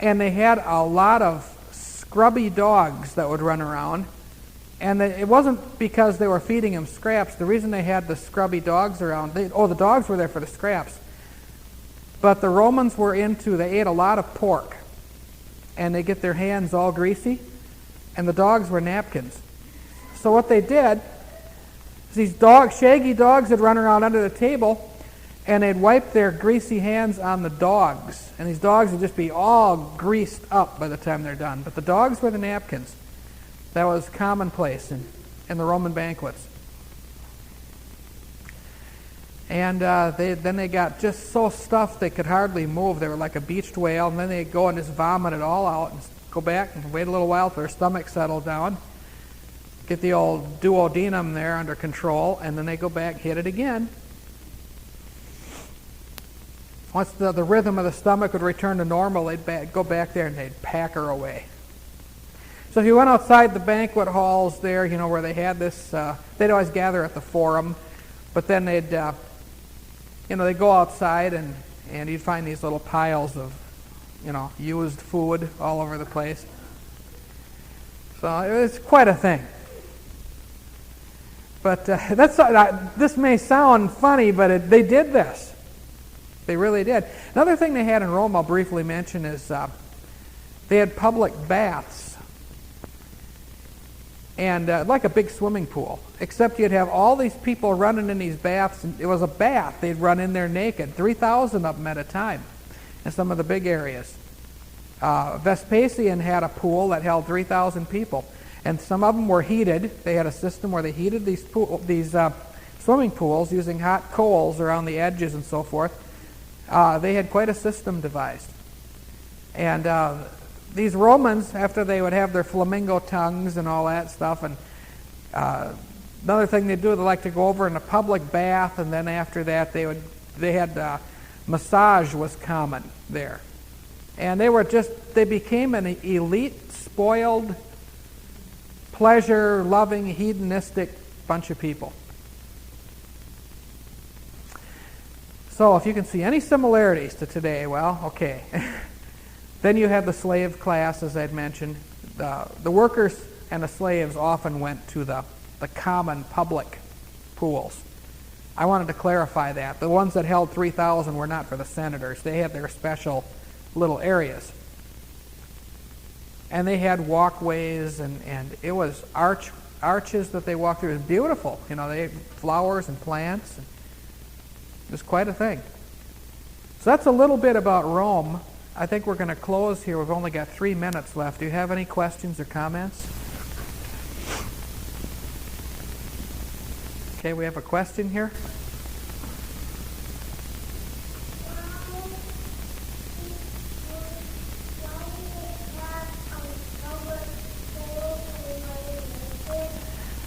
and they had a lot of scrubby dogs that would run around. And it wasn't because they were feeding them scraps. The reason they had the scrubby dogs around, the dogs were there for the scraps. But the Romans they ate a lot of pork. And they get their hands all greasy. And the dogs were napkins. So what they did is these shaggy dogs would run around under the table, and they'd wipe their greasy hands on the dogs. And these dogs would just be all greased up by the time they're done. But the dogs were the napkins. That was commonplace in the Roman banquets. And then they got just so stuffed they could hardly move. They were like a beached whale. And then they'd go and just vomit it all out and go back and wait a little while till their stomach settled down. Get the old duodenum there under control. And then they go back, hit it again. Once the rhythm of the stomach would return to normal, they'd go back there and they'd pack her away. So if you went outside the banquet halls there, where they had this, they'd always gather at the forum. But then they'd go outside and you'd find these little piles of, used food all over the place. So it was quite a thing. But this may sound funny, but they did this. They really did. Another thing they had in Rome I'll briefly mention is they had public baths. And like a big swimming pool, except you'd have all these people running in these baths. And it was a bath. They'd run in there naked, 3,000 of them at a time in some of the big areas. Vespasian had a pool that held 3,000 people, and some of them were heated. They had a system where they heated these swimming pools using hot coals around the edges and so forth. They had quite a system devised. And these Romans, after they would have their flamingo tongues and all that stuff, and another thing they do, they like to go over in a public bath, and then after that they had massage was common there, and they became an elite, spoiled, pleasure-loving, hedonistic bunch of people. So if you can see any similarities to today, well, okay. Then you have the slave class, as I'd mentioned. The workers and the slaves often went to the common public pools. I wanted to clarify that. The ones that held 3,000 were not for the senators. They had their special little areas. And they had walkways, and it was arches that they walked through. It was beautiful. You know, they had flowers and plants. And it was quite a thing. So that's a little bit about Rome. I think we're going to close here. We've only got 3 minutes left. Do you have any questions or comments? Okay, we have a question here.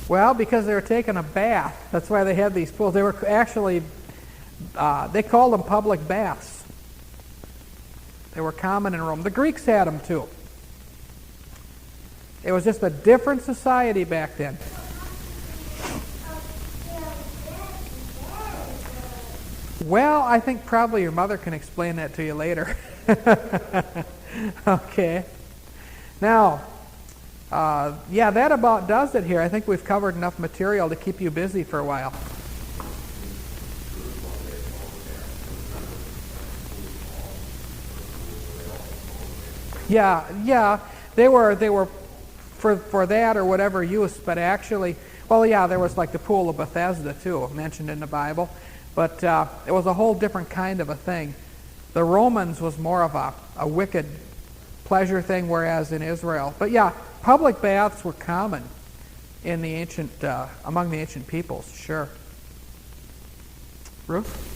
Well, because they were taking a bath. That's why they had these pools. They were actually, they called them public baths. They were common in Rome. The Greeks had them too. It was just a different society back then. Well, I think probably your mother can explain that to you later. Okay. Now, yeah, that about does it here. I think we've covered enough material to keep you busy for a while. Yeah, they were for that or whatever use, but actually, well, yeah, there was like the pool of Bethesda too, mentioned in the Bible, but it was a whole different kind of a thing. The Romans was more of a wicked pleasure thing, whereas in Israel, but yeah, public baths were common in the ancient among the ancient peoples, sure. Ruth?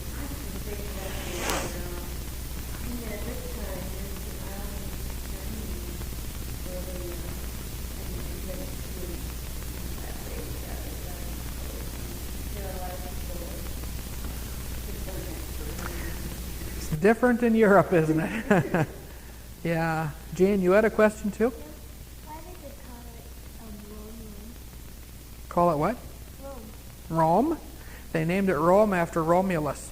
Different in Europe, isn't it? Yeah. Jane, you had a question too? Why did they call it Rome? Call it what? Rome. Rome? They named it Rome after Romulus.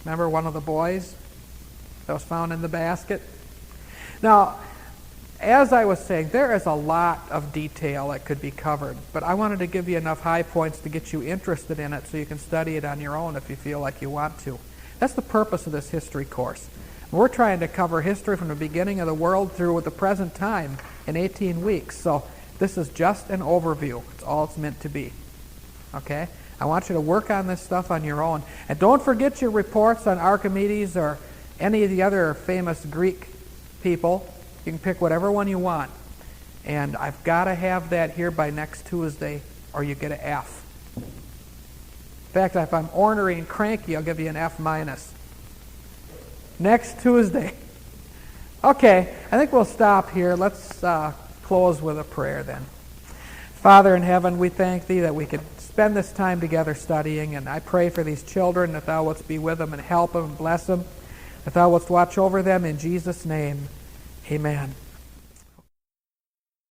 Remember one of the boys that was found in the basket? Now, as I was saying, there is a lot of detail that could be covered, but I wanted to give you enough high points to get you interested in it so you can study it on your own if you feel like you want to. That's the purpose of this history course. We're trying to cover history from the beginning of the world through the present time in 18 weeks. So this is just an overview. It's all it's meant to be. Okay? I want you to work on this stuff on your own. And don't forget your reports on Archimedes or any of the other famous Greek people. You can pick whatever one you want. And I've got to have that here by next Tuesday or you get an F. In fact, if I'm ornery and cranky, I'll give you an F minus. Next Tuesday. Okay, I think we'll stop here. Let's close with a prayer then. Father in heaven, we thank Thee that we could spend this time together studying, and I pray for these children that Thou wouldst be with them and help them and bless them, that Thou wouldst watch over them in Jesus' name. Amen.